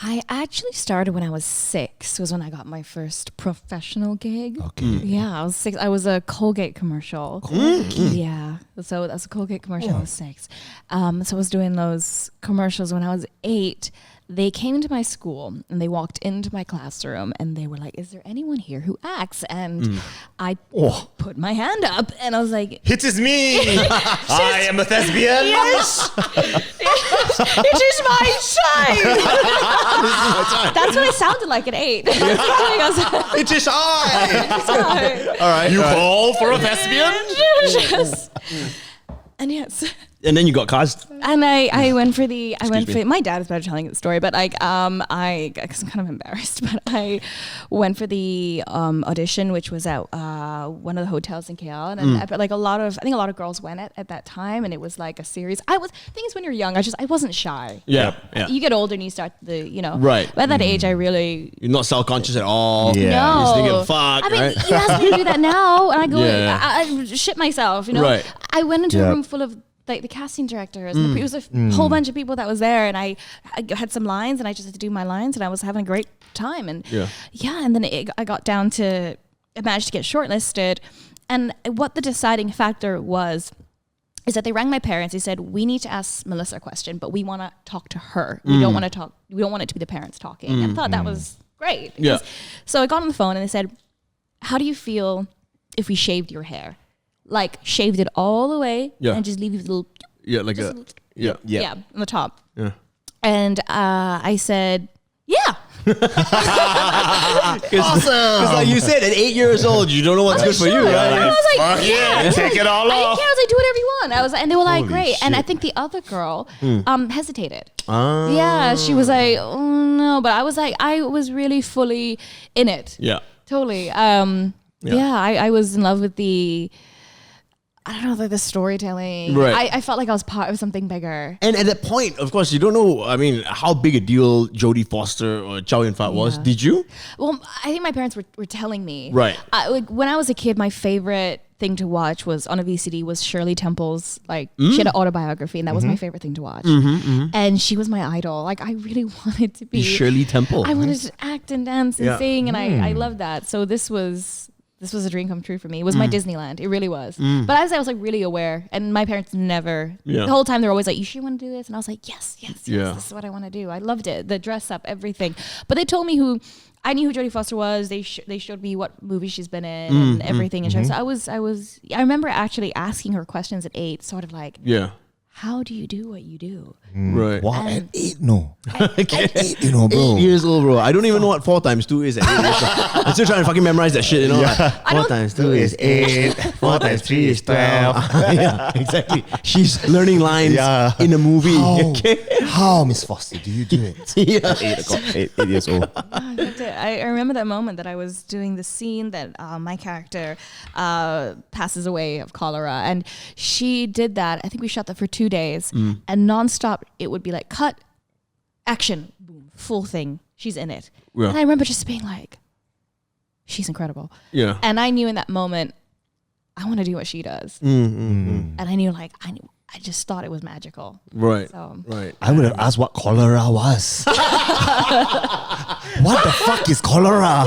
I actually started when I was 6. Was when I got my first professional gig. Okay. Yeah, I was 6. I was a Colgate commercial. Yeah, so that's a Colgate commercial. I was 6. So I was doing those commercials when I was 8. They came to my school and they walked into my classroom and they were like, "Is there anyone here who acts?" And I put my hand up and I was like, It is me! I am a thespian! "Yes, it is my time." That's what I sounded like at 8. It is I. All right. You call for a thespian? Yes. And yes. And then you got cast. And I went for me. my dad is better telling the story, but cause I'm kind of embarrassed, but I went for the audition, which was at one of the hotels in KL, and I think a lot of girls went at that time, and it was like a series. Thing is, when you're young, I wasn't shy. Yeah. You get older and you start Right. But at that age, I really You're not self-conscious at all. Yeah. no. You're just thinking, fuck, I mean, right? you ask me to do that now, and I go, Yeah. I shit myself. Right. I went into Yeah. a room full of like the casting directors. And it was a whole bunch of people that was there, and I had some lines, and I just had to do my lines, and I was having a great time. And and then I got down to, I managed to get shortlisted, and what the deciding factor was is that they rang my parents. They said, "We need to ask Melissa a question, but we want to talk to her. We don't want to talk. We don't want it to be the parents talking." I thought that was great. Yeah. So I got on the phone and they said, "How do you feel if we shaved your hair? Like shaved it all the way and just leave you with a little on the top." Yeah. And I said, "Yeah." Because like you said, at 8 years old, you don't know what's good for you, And I right? was like, "Yeah, Take it all I didn't off. care. I was like, do whatever you want." And they were like, Holy "Great." And I shit. think the other girl hesitated. Ah. Yeah, she was like, "Oh no," but I was like, I was really fully in it. Yeah. Totally. I was in love with I don't know, like the storytelling. Right. I felt like I was part of something bigger. And at that point, of course, you don't know, I mean, how big a deal Jodie Foster or Chow Yun-fat was. Yeah. Did you? Well, I think my parents were telling me. Right. Like when I was a kid, my favorite thing to watch was on a VCD was Shirley Temple's, like she had an autobiography, and that was my favorite thing to watch. And she was my idol. Like I really wanted to be Shirley Temple. I wanted to act and dance and sing, and I loved that. So this was this was a dream come true for me. It was my Disneyland. It really was. But as I was like really aware, and my parents never, the whole time they were always like, you sure want to do this? And I was like, yes, this is what I want to do. I loved it. The dress up, everything. But they told me I knew who Jodie Foster was. They showed me what movies she's been in and everything. And so I remember actually asking her questions at 8, sort of like, how do you do what you do? Right. Wow, at 8, no. At 8, you know, bro. 8 years old, bro. I don't even know what 4 times 2 is at 8 years old. I'm still trying to fucking memorize that shit, you know? Like, 4 times 2 is 8. 4 times 3 is 12. Yeah, exactly. She's learning lines in a movie. How, Miss Foster, do you do it? 8 years old. I remember that moment that I was doing the scene that my character passes away of cholera, and she did that. I think we shot that for 2 days, and nonstop it would be like cut, action, boom, full thing. She's in it, and I remember just being like, she's incredible. Yeah, and I knew in that moment, I want to do what she does, and I knew I just thought it was magical. Right. So. Right. I would have asked what cholera was. What the fuck is cholera?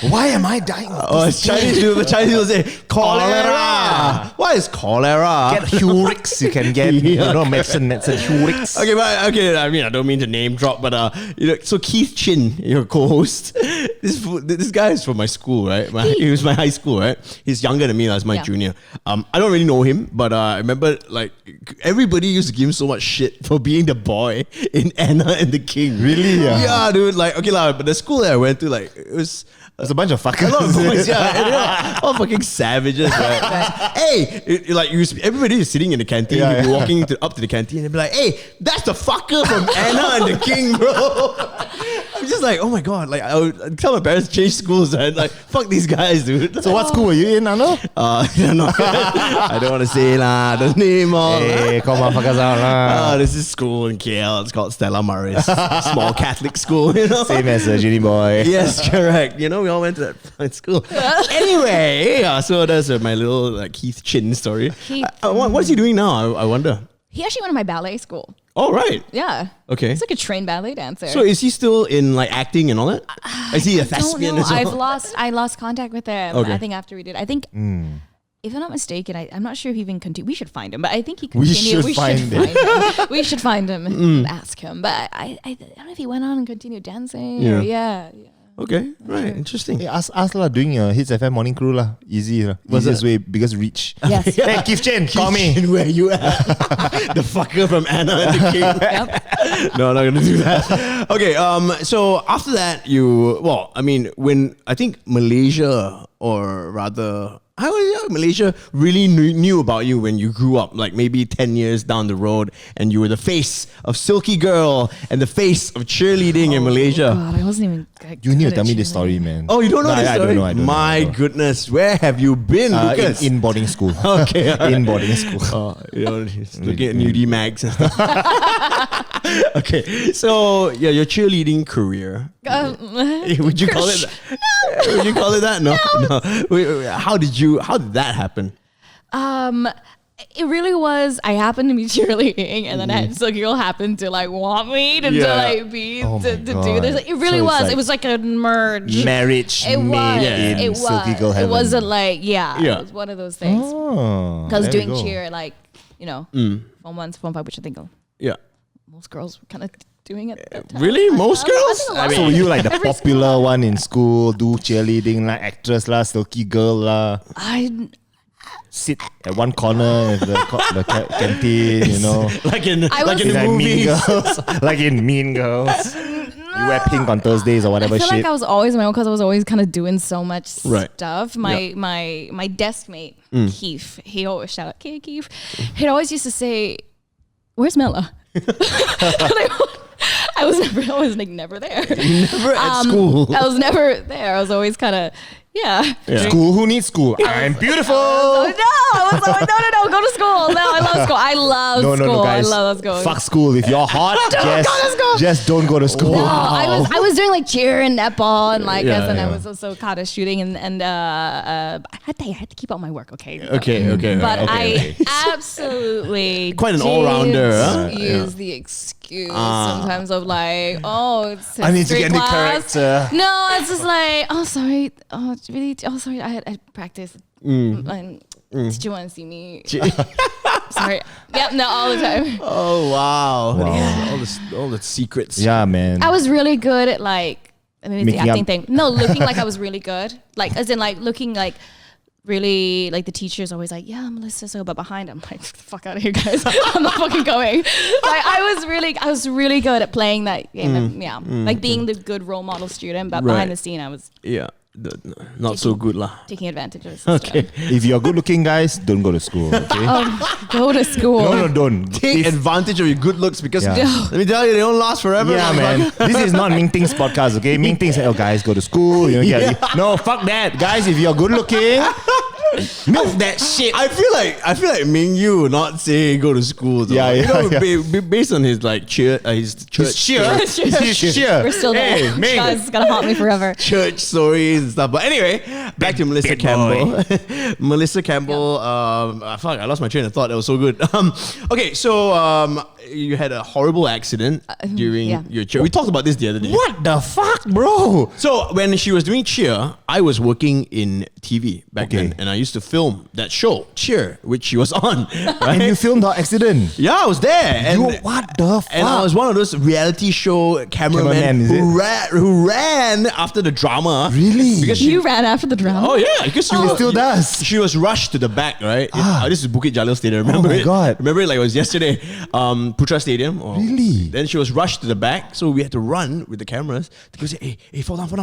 Why am I dying? Chinese will say cholera. What is cholera? Get Hurix. You can get medicine Hurix. Okay. I mean, I don't mean to name drop, but so Keith Chin, your co-host, this guy is from my school, right? He was my high school, right? He's younger than me. That's my junior. I don't really know him, but I remember like everybody used to give him so much shit for being the boy in Anna and the King. Really? Yeah, dude. Like, okay, but the school that I went to, like, it was a bunch of fuckers. A lot of boys, all fucking savages, right? Hey, everybody is sitting in the canteen. You'd be walking up to the canteen and they'd be like, hey, that's the fucker from Anna and the King, bro. I'm just like, oh my god. Like, I would tell my parents to change schools, right? Like, fuck these guys, dude. So what school were you in, Anna? I don't know. I don't want to say the name all. Hey, come on, fuckers out lah. This is school in KL. It's called Stella Maris. Small Catholic school, you know? Same as Ginny Boy. Yes, correct. You know, we all went to that school. Anyway, so that's my little Keith Chin story. What's he doing now? I wonder. He actually went to my ballet school. Oh, right. Yeah. Okay. He's like a trained ballet dancer. So is he still in acting and all that? Is he a thespian as well? I lost contact with him. Okay. I think after we did. I think, if I'm not mistaken, I'm not sure if he even continued. We should find him, but I think he continued. We should find him. We should find him and ask him. But I don't know if he went on and continued dancing. Yeah. Okay, right, interesting. Hey, ask lah, doing your Hits FM morning crew lah. Easy lah. Easiest way, biggest reach. Yes. Hey, Keith Chen, call me. Where you at? The fucker from Anna and the King. Yep. No, I'm not gonna do that. Okay, so after that, when I think Malaysia, or rather, Malaysia really knew about you when you grew up, like maybe 10 years down the road, and you were the face of Silky Girl and the face of cheerleading in Malaysia. God, I wasn't even. You need to tell me this story, man. Oh, you don't know this story? I don't know. My goodness, where have you been, Lucas? In boarding school. Okay, right. In boarding school. Looking at nudie mags and stuff. Okay, so your cheerleading career. Would you call it that? Would you call it that? No. Wait, how did that happen? It really was. I happened to be cheerleading, and then Silky Girl happened to want me to do this. It really was. It was like a merge. Marriage. It was. Silky Girl heaven. It wasn't it was one of those things. Because doing cheer, Form 1, Form 5, which I think most girls were kind of doing it at that time. Really? Most girls? So you like the popular one in school, do cheerleading, actress lah, Silky Girl lah. Sit at one corner of the canteen, you know. like in the movies. Mean Girls. Like in Mean Girls. You wear pink on Thursdays or whatever shit. I feel shit. like I was always my own because I was always kind of doing so much stuff. My desk mate, Keith, he always shout out, Keith. He'd always used to say, "Where's Mela?" I was never there. Never at school. I was never there. I was always kind of School? Who needs school? I'm beautiful. No, go to school. No, I love school. I love school. No, guys. I love school. Fuck school. If you're hot, just don't go to school. No, I was doing cheer and netball and and I was also kind of shooting and I had to keep up my work. Okay. But I absolutely quite an all-rounder. Use the excuse sometimes of it's I need to get into class. character. No, it's just sorry. really? Oh, sorry. I had practice. And did you want to see me? Sorry. Yep. No, all the time. Oh wow! Wow. All the secrets. Yeah, man. I was really good at like, I mean, the Making acting up. thing. No, looking like I was really good. Like, as in like looking like really, like the teacher's always like, yeah, Melissa, so, but behind I'm like, fuck out of here, guys. I'm not fucking going. Like, I was really good at playing that game. And, like being the good role model student, but Right. behind the scene, I was Yeah. Not so good lah. taking advantage of the system. Okay. If you're good looking, guys, don't go to school, okay? Go to school. No, don't. Take advantage of your good looks because Yeah. let me tell you, they don't last forever. Yeah, man. This is not Ming Ting's podcast, okay? Ming Ting said, oh, guys, go to school. You know, No, fuck that. Guys, if you're good looking, milk that shit. I feel like Ming Yu not saying go to school. Though. Yeah, You know, yeah. based on his like his church, We're still there. Hey, Ming. Guys, it's gonna haunt me forever. church stories and stuff. But anyway, back to Melissa big Campbell. Melissa Campbell. Fuck, I lost my train of thought. That was so good. Okay, so you had a horrible accident during yeah. your cheer. We talked about this the other day. What the fuck, bro? So when she was doing cheer, I was working in TV back Okay. then, and I used to film that show, Cheer, which she was on. Right? And you filmed our accident. Yeah, I was there. And, What the fuck? and I was one of those reality show cameramen Cameraman, is who ran after the drama. Really? Because she, You ran after the drama. oh yeah, because she was, still does. She was rushed to the back, right? This is Bukit Jalil Stadium. Remember my it? God. Remember it like it was yesterday. Putra Stadium. Really? Then she was rushed to the back, so we had to run with the cameras to go say, hey, fall down. Hey,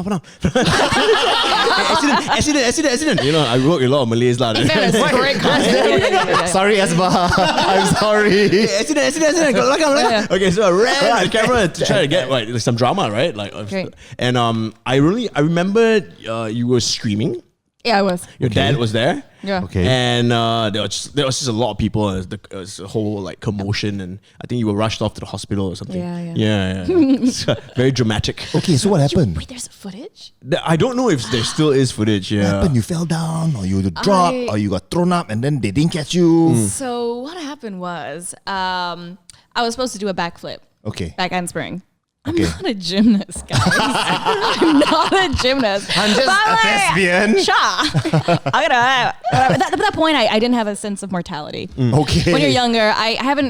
accident. You know, I work with a lot of Malays lah. Great concept. Sorry, Asbah. I'm sorry. Hey, accident. Go, Yeah. Okay, so I ran the camera to try to get like some drama, right? Like, Great. and I remember you were screaming. Yeah, I was. Your dad was there. Yeah. Okay. And there was just a lot of people. It was a whole like commotion, and I think you were rushed off to the hospital or something. Yeah. It's, very dramatic. Okay, so what happened? Wait, there's footage? I don't know if there still is footage. What Yeah. happened? You fell down, or you dropped, or you got thrown up, and then they didn't catch you. So what happened was, I was supposed to do a backflip, Okay. back handspring. I'm Okay. not a gymnast, guys. I'm not a gymnast. I'm just But a thespian. At that point, I didn't have a sense of mortality. Okay. When you're younger, I've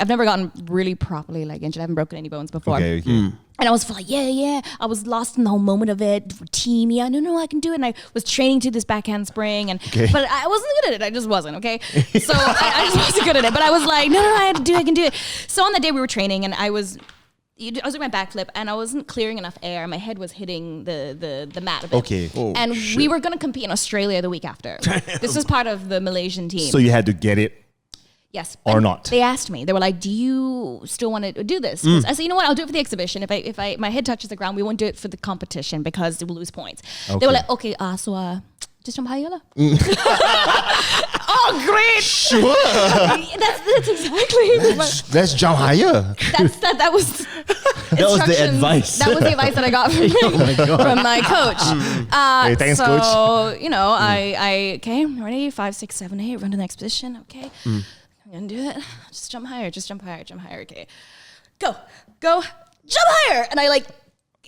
never gotten really properly like injured. I haven't broken any bones before. Okay. And I was like, yeah. I was lost in the whole moment of it. Team, yeah, no, I can do it. And I was training to this back handspring, but I wasn't good at it. I just wasn't, okay? So I just wasn't good at it. But I was like, no, I can do it. So on that day we were training, and I was doing my backflip, and I wasn't clearing enough air. My head was hitting the mat a bit. Okay. And we were going to compete in Australia the week after. This was part of the Malaysian team. So you had to get it. Yes. Or And not. They asked me. They were like, do you still want to do this? 'Cause I said, you know what? I'll do it for the exhibition. If my head touches the ground, we won't do it for the competition because we'll lose points. They were like, okay, just jump higher. Oh, great. Sure. That's exactly. Let's jump higher. That was That was the instructions. advice. That was the advice that I got from my coach. Hey, thanks, so, coach. I okay, ready? 5, 6, 7, 8. Run to the next position. Okay, I'm gonna do it. Just jump higher. Okay, go, jump higher. And I like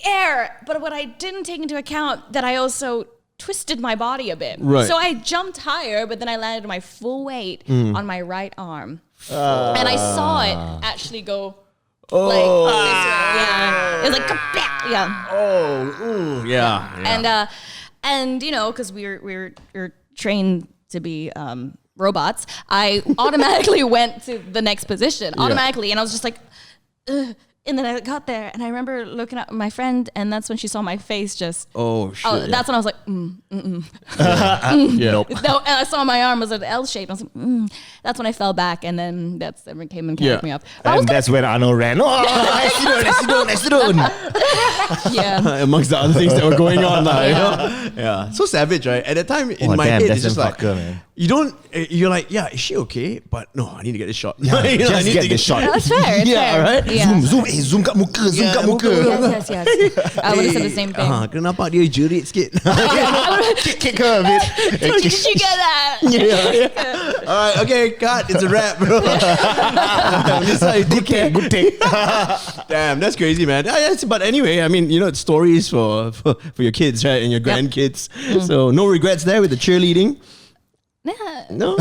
air, but what I didn't take into account that I also twisted my body a bit. Right. So I jumped higher, but then I landed my full weight on my right arm, and I saw it actually go. Like this way, yeah. It was like yeah. Yeah. And because we're trained to be robots, I automatically went to the next position automatically, and I was just like, ugh. And then I got there, and I remember looking at my friend, and that's when she saw my face just. Oh shit. That's when I was like, Yeah. Nope. No, and I saw my arm was an L shape. And I was like, That's when I fell back, and then everyone came and carried me up. But I was And that's when Arnold ran. Oh, accident. yeah. Amongst the other things that were going on. Yeah. So savage, right? At that time, in my head, that's it's just like, fucker, man. you're like, yeah, is she okay? But no, I need to get this shot. Yeah, I just need get to this shot. That's fair. It's Yeah, fair. right? Yeah. Zoom. hey, zoom kat muka, zoom kat muka. Yes. I would have said the same thing. Kenapa dia jerit sikit? Kick her a bit. Did you get that? Yeah. All right, okay, cut. It's a wrap, bro. Good take. Damn, that's crazy, man. But anyway, I mean, it's stories for your kids, right, and your grandkids. So no regrets there with the cheerleading. No,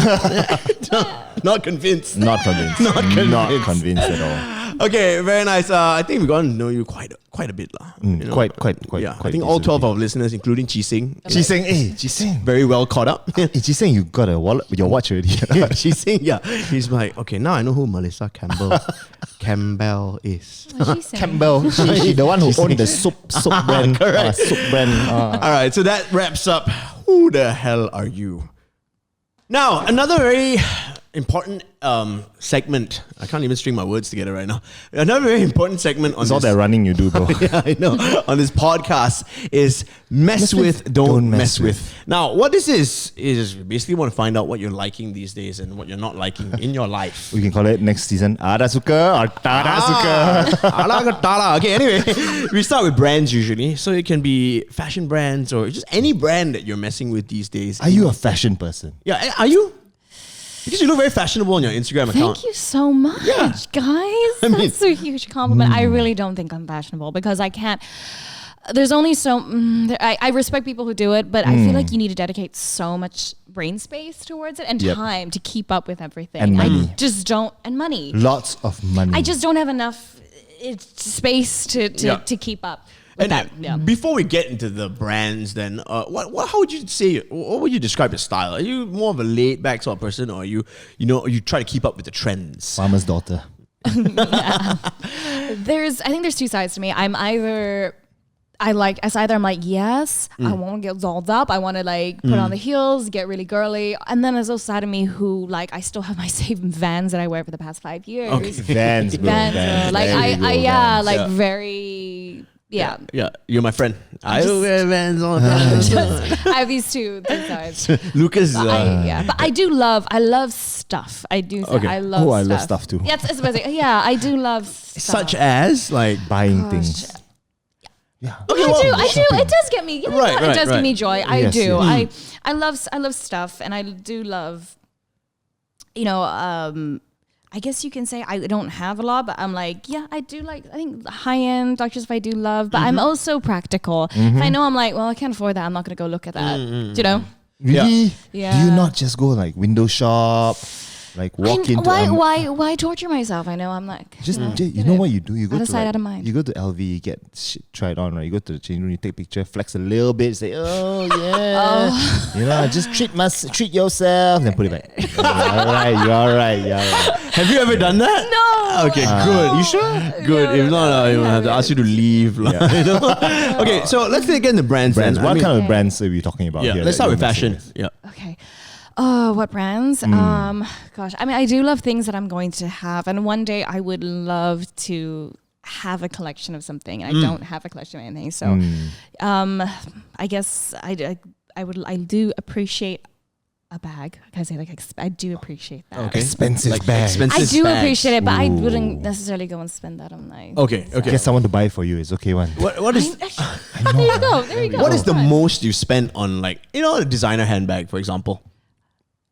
not convinced. Not convinced. Not convinced at all. Okay, very nice. I think we've gotten to know you quite a bit, lah. Quite. Yeah, I think all 12 of our listeners, including Chi Sing, Chi Sing. very well caught up. Hey, Chi Sing, you got a wallet, your watch already. Chi Sing, yeah. He's like, okay, now I know who Melissa Campbell is. What she saying? Campbell, she the one who owned the soap brand. Correct. Soap brand. All right, so that wraps up. Who the hell are you? Now, another very important segment. I can't even string my words together right now. Another very important segment on It's all that running you do, bro. yeah, I know. On this podcast is mess with, don't mess with. Now, what this is basically want to find out what you're liking these days and what you're not liking in your life. We can call it next season Ada Suka or Tada Suka. Ala ke tala. Okay, anyway, we start with brands usually. So it can be fashion brands or just any brand that you're messing with these days. Are you a fashion person? Yeah, are you? Because you look very fashionable on your Instagram account. Thank you so much, guys. That's a huge compliment. I really don't think I'm fashionable because I can't. There's only I respect people who do it, but I feel like you need to dedicate so much brain space towards it and time to keep up with everything. And money. I just don't, and money. Lots of money. I just don't have enough space to keep up. And that, yeah. before we get into the brands, then how would you say? What would you describe your style? Are you more of a laid back sort of person, or are you you try to keep up with the trends? Farmer's daughter. I think there's two sides to me. I'm either yes, I want to get dolled up. I want to put on the heels, get really girly. And then there's also side of me who I still have my same Vans that I wear for the past 5 years. Okay. Vans, bro. Vans, Vans. very. Yeah. You're my friend. I wear Vans all the time. I have these two sides. Lucas. But I love stuff. I do. Okay. I love. I love stuff too. Yeah, it's basic. Yeah, I do love stuff. Such as buying things. Yeah. Okay, I do. It does get me. Yeah, it does give me joy. I do. Yes. I love stuff, and I do love. I guess you can say I don't have a lot, but I'm I do I think high-end Dr. Stuff I do love, but I'm also practical. If I know I'm I can't afford that, I'm not going to go look at that. Do you know? Really? Yeah. Do you not just go window shop, walk into... Why torture myself? I know I'm you know what you do? You go out of to sight, out of mind. You go to LV, get shit tried on, right? You go to the change room, you take a picture, flex a little bit, say, oh yeah, just treat yourself, then put it back. You're all right. have you ever done that? No. Okay, good. You sure? Good. If not, I will have to ask you to leave. Okay, so let's get into brands. Brands. Then. What kind of brands are we talking about here? Let's start with fashion. Yeah. Okay. Oh, what brands? Gosh, I do love things that I'm going to have, and one day I would love to have a collection of something, and I don't have a collection of anything. So, I guess I do appreciate a bag. Can I say I do appreciate that. Okay. Expensive bag. Expensive I do bags. appreciate it, but I wouldn't necessarily go and spend that on my. Okay. Get someone to buy it for you. It's okay one. What is? There you go. What is the most you spent on a designer handbag, for example?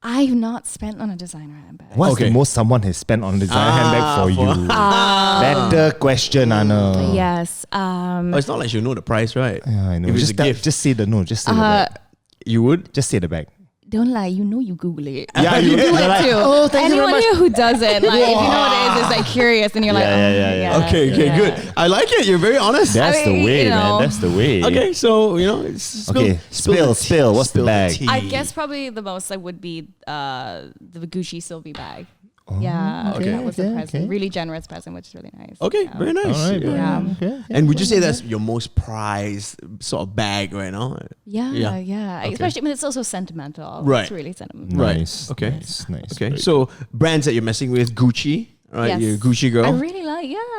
I've not spent on a designer handbag. What's the most someone has spent on a designer handbag for you? Better question, Anna. Yes. It's not like you know the price, right? Yeah, I know. If it's a gift. Just say the bag. You would? Just say the bag. Don't lie, you Google it. Yeah, you do it like, too. oh, thank you very Anyone much. here who doesn't, if you know what it is, it's curious, and you're Yeah. Okay, good. I like it. You're very honest. That's the way, man. That's the way. Okay, so spill. What's the bag? tea. I guess probably the most would be the Gucci Sylvie bag. That was a present, really generous present, which is really nice. Okay, very nice. All right, Yeah. Okay. And would you say that's your most prized sort of bag right now? Yeah. Okay. Especially, it's also sentimental. Right. It's really sentimental. Right. Nice. Okay. Nice. Okay, so brands that you're messing with, Gucci, right? Yes. You're a Gucci girl. I really like,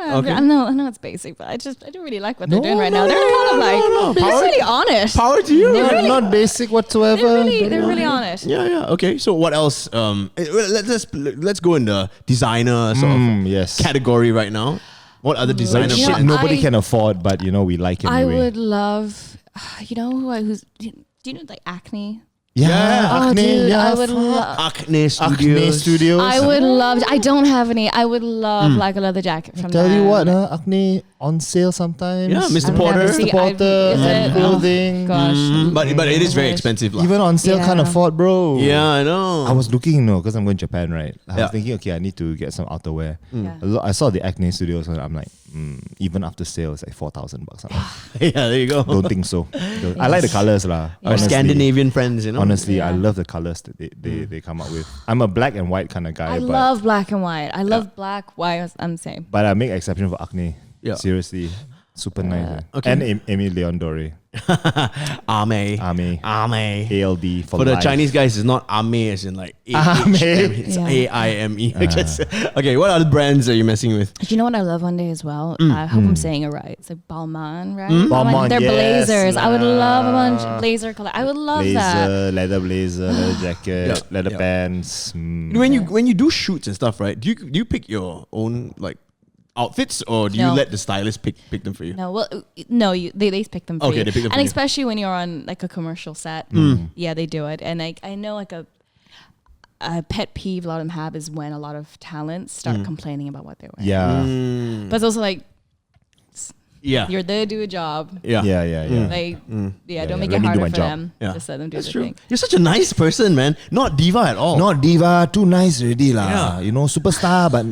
Okay. I know it's basic, but I do really like what they're doing right now. They're kind of they're really honest. Power to you. Not basic whatsoever. They're really honest. Yeah. Okay, so what else? Let's go in the designer sort of Yes. category right now. What other designer Like You know, shit brands? nobody can afford, but we like it I anyway. would love, you know do you know like Acne? Yeah, Oh, Acne, dude, yeah, I would fuck. love. Acne Studios. Acne Studios. I would love. I don't have any. I would love like a leather jacket from Tell you them. what, Acne on sale sometimes. Yeah, Mr. I've Porter. never seen- Mr. Porter, is and it? clothing. Oh, gosh. But it is very expensive. Even on sale, can't Yeah. afford, bro. Yeah, I know. I was looking, because I'm going to Japan, right? I Yeah. was thinking, okay, I need to get some outerwear. Yeah. I saw the Acne Studios, and I'm like, even after sale, it's like $4,000. I'm like, Yeah, there you go. don't think so. I like the colors, lah. Our honestly. Scandinavian friends, you know. Honestly, I Yeah. love the colors that they come up with. I'm a black and white kind of guy, I but love black and white. I love black, white. I'm the same. but I make exception for Acne. Yeah. Seriously, super nice. okay. And Amy Leon Dore, Ame. Ame, Ame. ALD for For the life. Chinese guys, it's not Ame as in like Ame. A-H-M. It's Yeah. A-I-M-E. I guess. Okay, what other brands are you messing with? Do you know what I love one day as well? I hope I'm saying it right. It's like Balmain, right? Balmain, They're yes, blazers. I would love a bunch lah. of blazer color. I would love that. Blazer, leather jacket, Yeah, leather yeah. pants. When you do shoots and stuff, right? Do you pick your own like outfits or do you No. let the stylist pick them for you? No, well, no, they pick them for Okay, you. they pick them for and you. especially when you're on like a commercial set, yeah, they do it. And like I know like a pet peeve a lot of them have is when a lot of talents start complaining about what they're wearing. Yeah. But it's also like Yeah. you're there to do a job. Yeah. Yeah. Like, Yeah, don't yeah. make Let it me do harder my for job. them. Yeah. Just let them do That's the true. thing. You're such a nice person, man. Not diva at all. Not diva, too nice already lah. Yeah. Superstar, but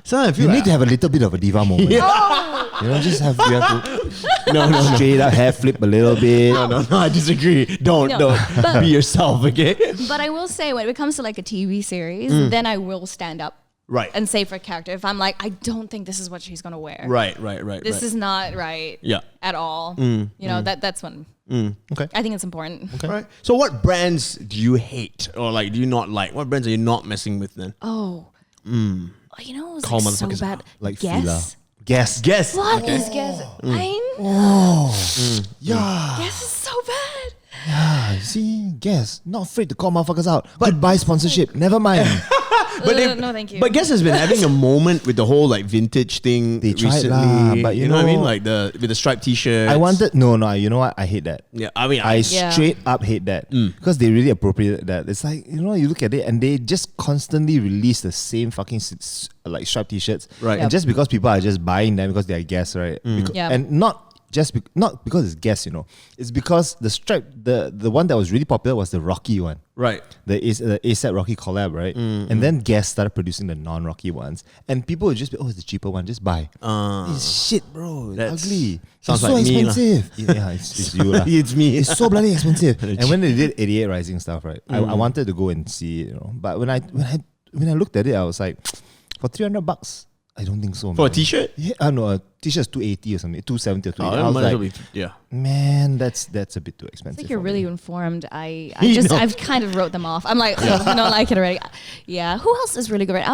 So I feel you like need to have a little bit of a diva moment. Just have you have to no, straight up hair flip a little bit. no, I disagree. Don't But- be yourself, okay? But I will say when it comes to like a TV series, then I will stand up Right. and say for a character if I'm like, I don't think this is what she's gonna wear. Right. This is not right. Yeah. At all. You know, that's when Okay. I think it's important. Right. So what brands do you hate or like do you not like? What brands are you not messing with then? Oh. You know, it was Call like so motherfuckers bad. out. Like Guess. Fila. Guess. Guess. What is Guess? Yeah. Guess is so bad. See, guess. Not afraid to call motherfuckers out. Goodbye sponsorship. Never mind. But no, thank you. But Guess has been having a moment with the whole like vintage thing They tried recently. lah, but you know what I mean? know- Like with the striped t-shirts. I wanted you know what? I hate that. Yeah, I mean, I Yeah. straight up hate that because they really appropriate that. It's like you look at it and they just constantly release the same fucking like striped t-shirts, Right. And Yep. just because people are just buying them because they are Guess, right? Yep. And not just not because it's Guess, it's because the stripe, the one that was really popular was the Rocky one. right. The ASAP Rocky collab, right? And then Guess started producing the non-Rocky ones, and people would just be, it's the cheaper one, just buy. It's shit, bro. It's That's- ugly. sounds It's so like me lah. expensive. Yeah, it's you lah. It's me. It's so bloody expensive. And when they did 88 Rising stuff, right? I wanted to go and see it, But when I looked at it, I was like, for $300, I don't think so. For a man. t-shirt? Yeah, no, a t-shirt's 280 or something, 270 or 280. I that was might as well like, be- yeah. man, that's a bit too I expensive. think you're for really me. informed. You know. I've kind of wrote them off. I'm like, I don't like it already. Yeah. Who else is really good? Do Who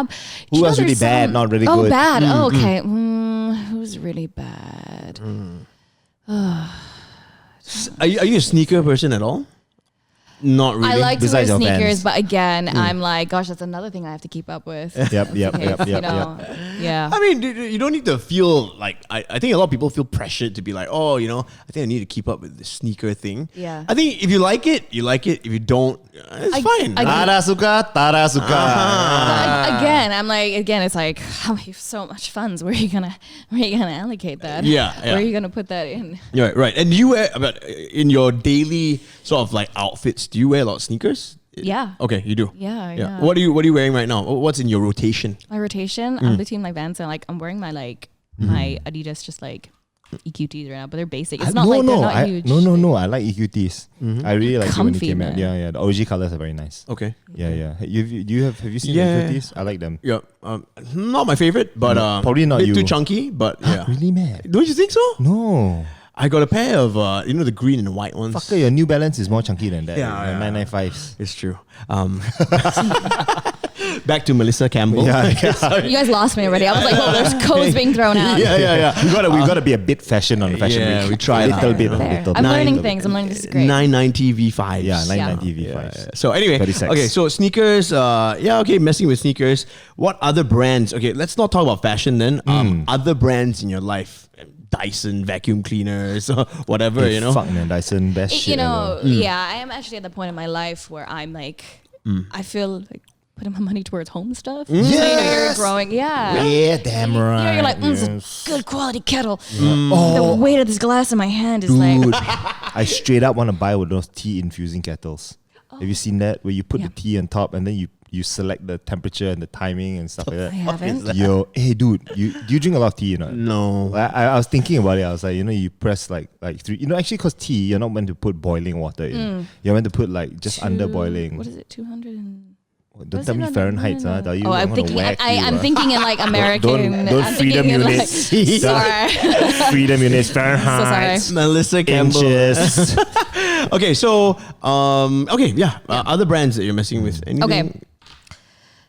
you know else really there's bad, not really oh, good? bad. Oh, okay. Who's really bad? Are you a sneaker person at all? Not really. I like to wear Besides your sneakers, Vans. but again, I'm like, gosh, that's another thing I have to keep up with. Yep. You know, yeah. I mean, you don't need to feel like I think a lot of people feel pressured to be like, I think I need to keep up with the sneaker thing. Yeah. I think if you like it, you like it. If you don't, it's fine. Tada suka, tada suka. Again, I'm like, it's like, oh, you have so much funds. Where are you gonna allocate that? Yeah, Where are yeah. you gonna put that in? Right. And you wear in your daily sort of like outfits. Do you wear a lot of sneakers? Yeah. Okay, you do. Yeah. What are you wearing right now? What's in your rotation? My rotation, I'm between my Vans and like I'm wearing my my Adidas just like EQTs right now, but they're basic. It's not they're not huge. No. I like EQTs. I really like it when it Comfy, came out. man. Yeah. The OG colors are very nice. Okay. Yeah. Have you seen Yeah. the EQTs? I like them. Yeah. Not my favorite, but probably not bit you. too chunky, but yeah. Really mad? Don't you think so? No. I got a pair of the green and white ones. Fucker, your New Balance is more chunky than that. Yeah, yeah. 995s. It's true. Back to Melissa Campbell. You guys lost me already. I was like, oh, there's codes being thrown out. yeah. We gotta be a bit fashion on the fashion Yeah, week. we try a that. little bit. Fair. Little I'm bit. learning things. I'm learning this is great. 990 V5s. Yeah, 990 Yeah, V5s. yeah. So anyway, 36. okay, so sneakers, messing with sneakers. What other brands? Okay, let's not talk about fashion then. Other brands in your life. Dyson vacuum cleaners, whatever, Hey, you know. Fuck man, Dyson, best shit You know, ever. yeah, I am actually at the point in my life where I'm like, I feel like putting my money towards home stuff. So, you know, you're Yes! growing. Yeah. Yeah, damn right. You know, you're like, yes. it's a good quality kettle. Oh. The weight of this glass in my hand is Dude, like, I straight up want to buy one of those tea infusing kettles. Have you seen that? Where you put the tea on top and then you select the temperature and the timing and stuff like that. I haven't. Yo, hey dude, do you drink a lot of tea or not? No. I was thinking about it. I was like, you know, you press like 3. You know, actually, because tea, you're not meant to put boiling water in. You're meant to put like just under boiling. What is it? 200 and. Don't tell me Fahrenheit, huh? Tell you, Oh, I'm gonna thinking. whack you, I'm thinking in like American. Don't I'm freedom thinking in, like, units. sorry. Freedom units, Fahrenheit. sorry. Melissa Campbell. Inches. Okay, so other brands that you're messing with. Anything? Okay.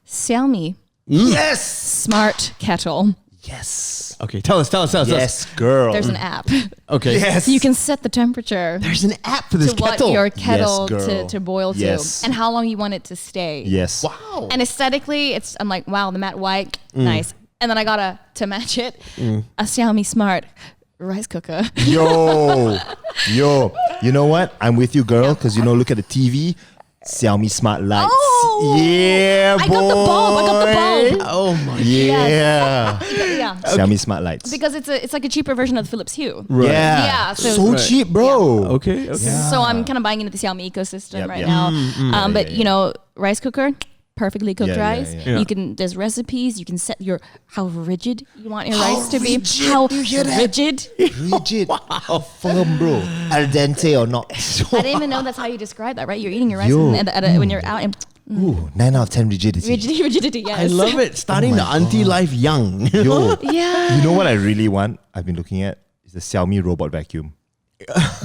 Xiaomi Yes. smart kettle. Yes. Okay, tell us. Yes, girl. There's an app. Okay. Yes. You can set the temperature There's an app for this to what kettle. your kettle Yes, girl. to boil Yes. to, and how long you want it to stay. Yes. Wow. And aesthetically, I'm like, wow, the matte white, nice. And then I got to match it, a Xiaomi Smart rice cooker. Yo. You know what? I'm with you, girl, because look at the TV. Xiaomi Smart Lights. Oh! Yeah, boy. I got the bulb. Oh my. Yeah. Yeah. Xiaomi Smart Lights. Because it's like a cheaper version of the Philips Hue. Right. Yeah. Yeah, So Right. cheap, bro. Okay. So I'm kind of buying into the Xiaomi ecosystem Yep, right yep. now. But rice cooker, perfectly cooked Yeah, yeah, rice. yeah. There's recipes. You can set how rigid you want your How rice to be. rigid? How You hear that? rigid. Rigid. Firm, bro. Al dente or not. I didn't even know that's how you describe that, right? You're eating your rice Yo. when you're out and Ooh, 9 out of 10 rigidity. rigidity, yes. I love it. Starting the auntie life young. Yo, Yeah. you know what I really want? I've been looking at is the Xiaomi robot vacuum.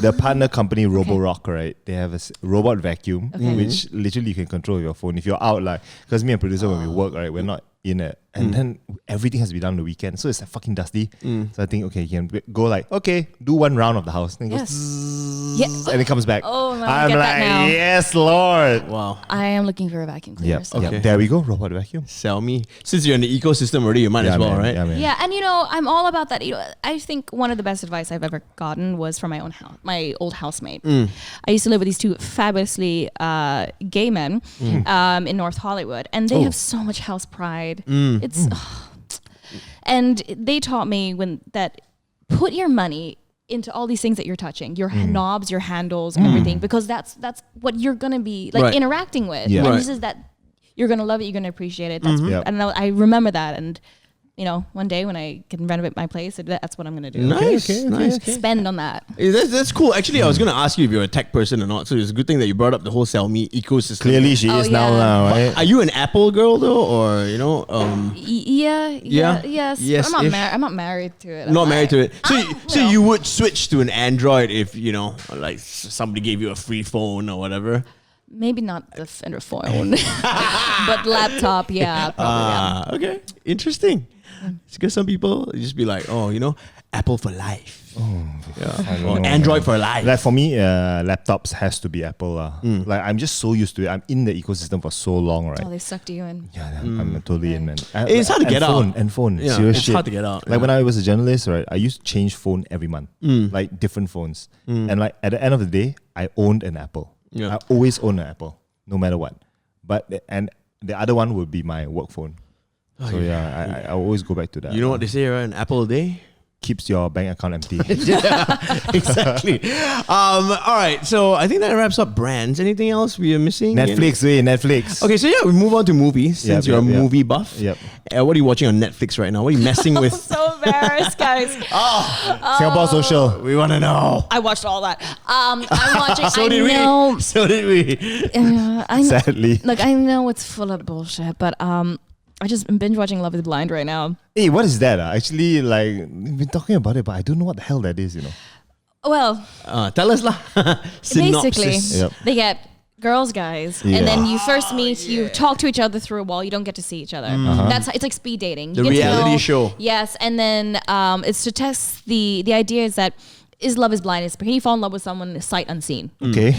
The partner company Roborock, right? They have a robot vacuum, which literally you can control with your phone. If you're out, like, because me and producer, when we work, right, we're not in it. And then everything has to be done on the weekend. So it's like fucking dusty. So I think, okay, you can go like, okay, do one round of the house. Then it goes, Yes. Yeah. and it comes back. Oh, man, I'm get like, that now. yes, Lord. Wow. I am looking for a vacuum cleaner. Yep. so. Yep. There we go, robot vacuum. Xiaomi. Since you're in the ecosystem already, you might as well, man. right? Yeah, man. Yeah, and I'm all about that. I think one of the best advice I've ever gotten was from my old housemate. I used to live with these two fabulously gay men in North Hollywood, and they have so much house pride. It's and they taught me that put your money into all these things that you're touching, your knobs, your handles, everything, because that's what you're gonna be like Right. interacting with. Yeah. And Right. this is that you're gonna love it, you're gonna appreciate it. That's Yep. and I remember that, and one day when I can renovate my place, that's what I'm gonna do. Nice, okay, nice. Spend on that. That's cool. Actually, I was going to ask you if you're a tech person or not. So it's a good thing that you brought up the whole Xiaomi ecosystem. Clearly she Oh, is yeah. now, right? Are you an Apple girl though, or Yeah. Yes, I'm not ish. I'm not married to it. not married to it? So, well. you would switch to an Android if like somebody gave you a free phone or whatever. Maybe not the Fender phone, but laptop. Yeah, probably. Okay, interesting. It's because some people just be like, Apple for life. I don't Or know, Android man. for life. Like for me, laptops has to be Apple. Like I'm just so used to it. I'm in the ecosystem for so long, right? Oh, they sucked you in. Yeah, I'm totally in, man. It's hard to get out. And phone, Yeah, serious it's shit. hard to get out, Like yeah. when I was a journalist, right, I used to change phone every month, like different phones. And like at the end of the day, I owned an Apple. Yeah. I always own an Apple, no matter what. And the other one would be my work phone. So I always go back to that. You know what they say, right? An Apple a day. Keeps your bank account empty. Exactly. All right. So I think that wraps up brands. Anything else we are missing? Netflix. Okay, so we move on to movies since Yep, you're a yep, yep. movie buff. Yep. What are you watching on Netflix right now? What are you messing with? So embarrassed, guys. Singapore Social. We want to know. I watched all that. I'm watching. So I did know. we. So did we. I know. Sadly. Look, I know it's full of bullshit, but I just am binge watching Love Is Blind right now. Hey, what is that? Actually, like, we've been talking about it, but I don't know what the hell that is, Well, Tell us lah. basically, Synopsis. Yep. they get girls, guys, Yeah. and then you first meet, you talk to each other through a wall. You don't get to see each other. It's like speed dating. You The get to reality know- show. Yes, and then it's to test the idea is that is love is blind. Can you fall in love with someone sight unseen? Okay.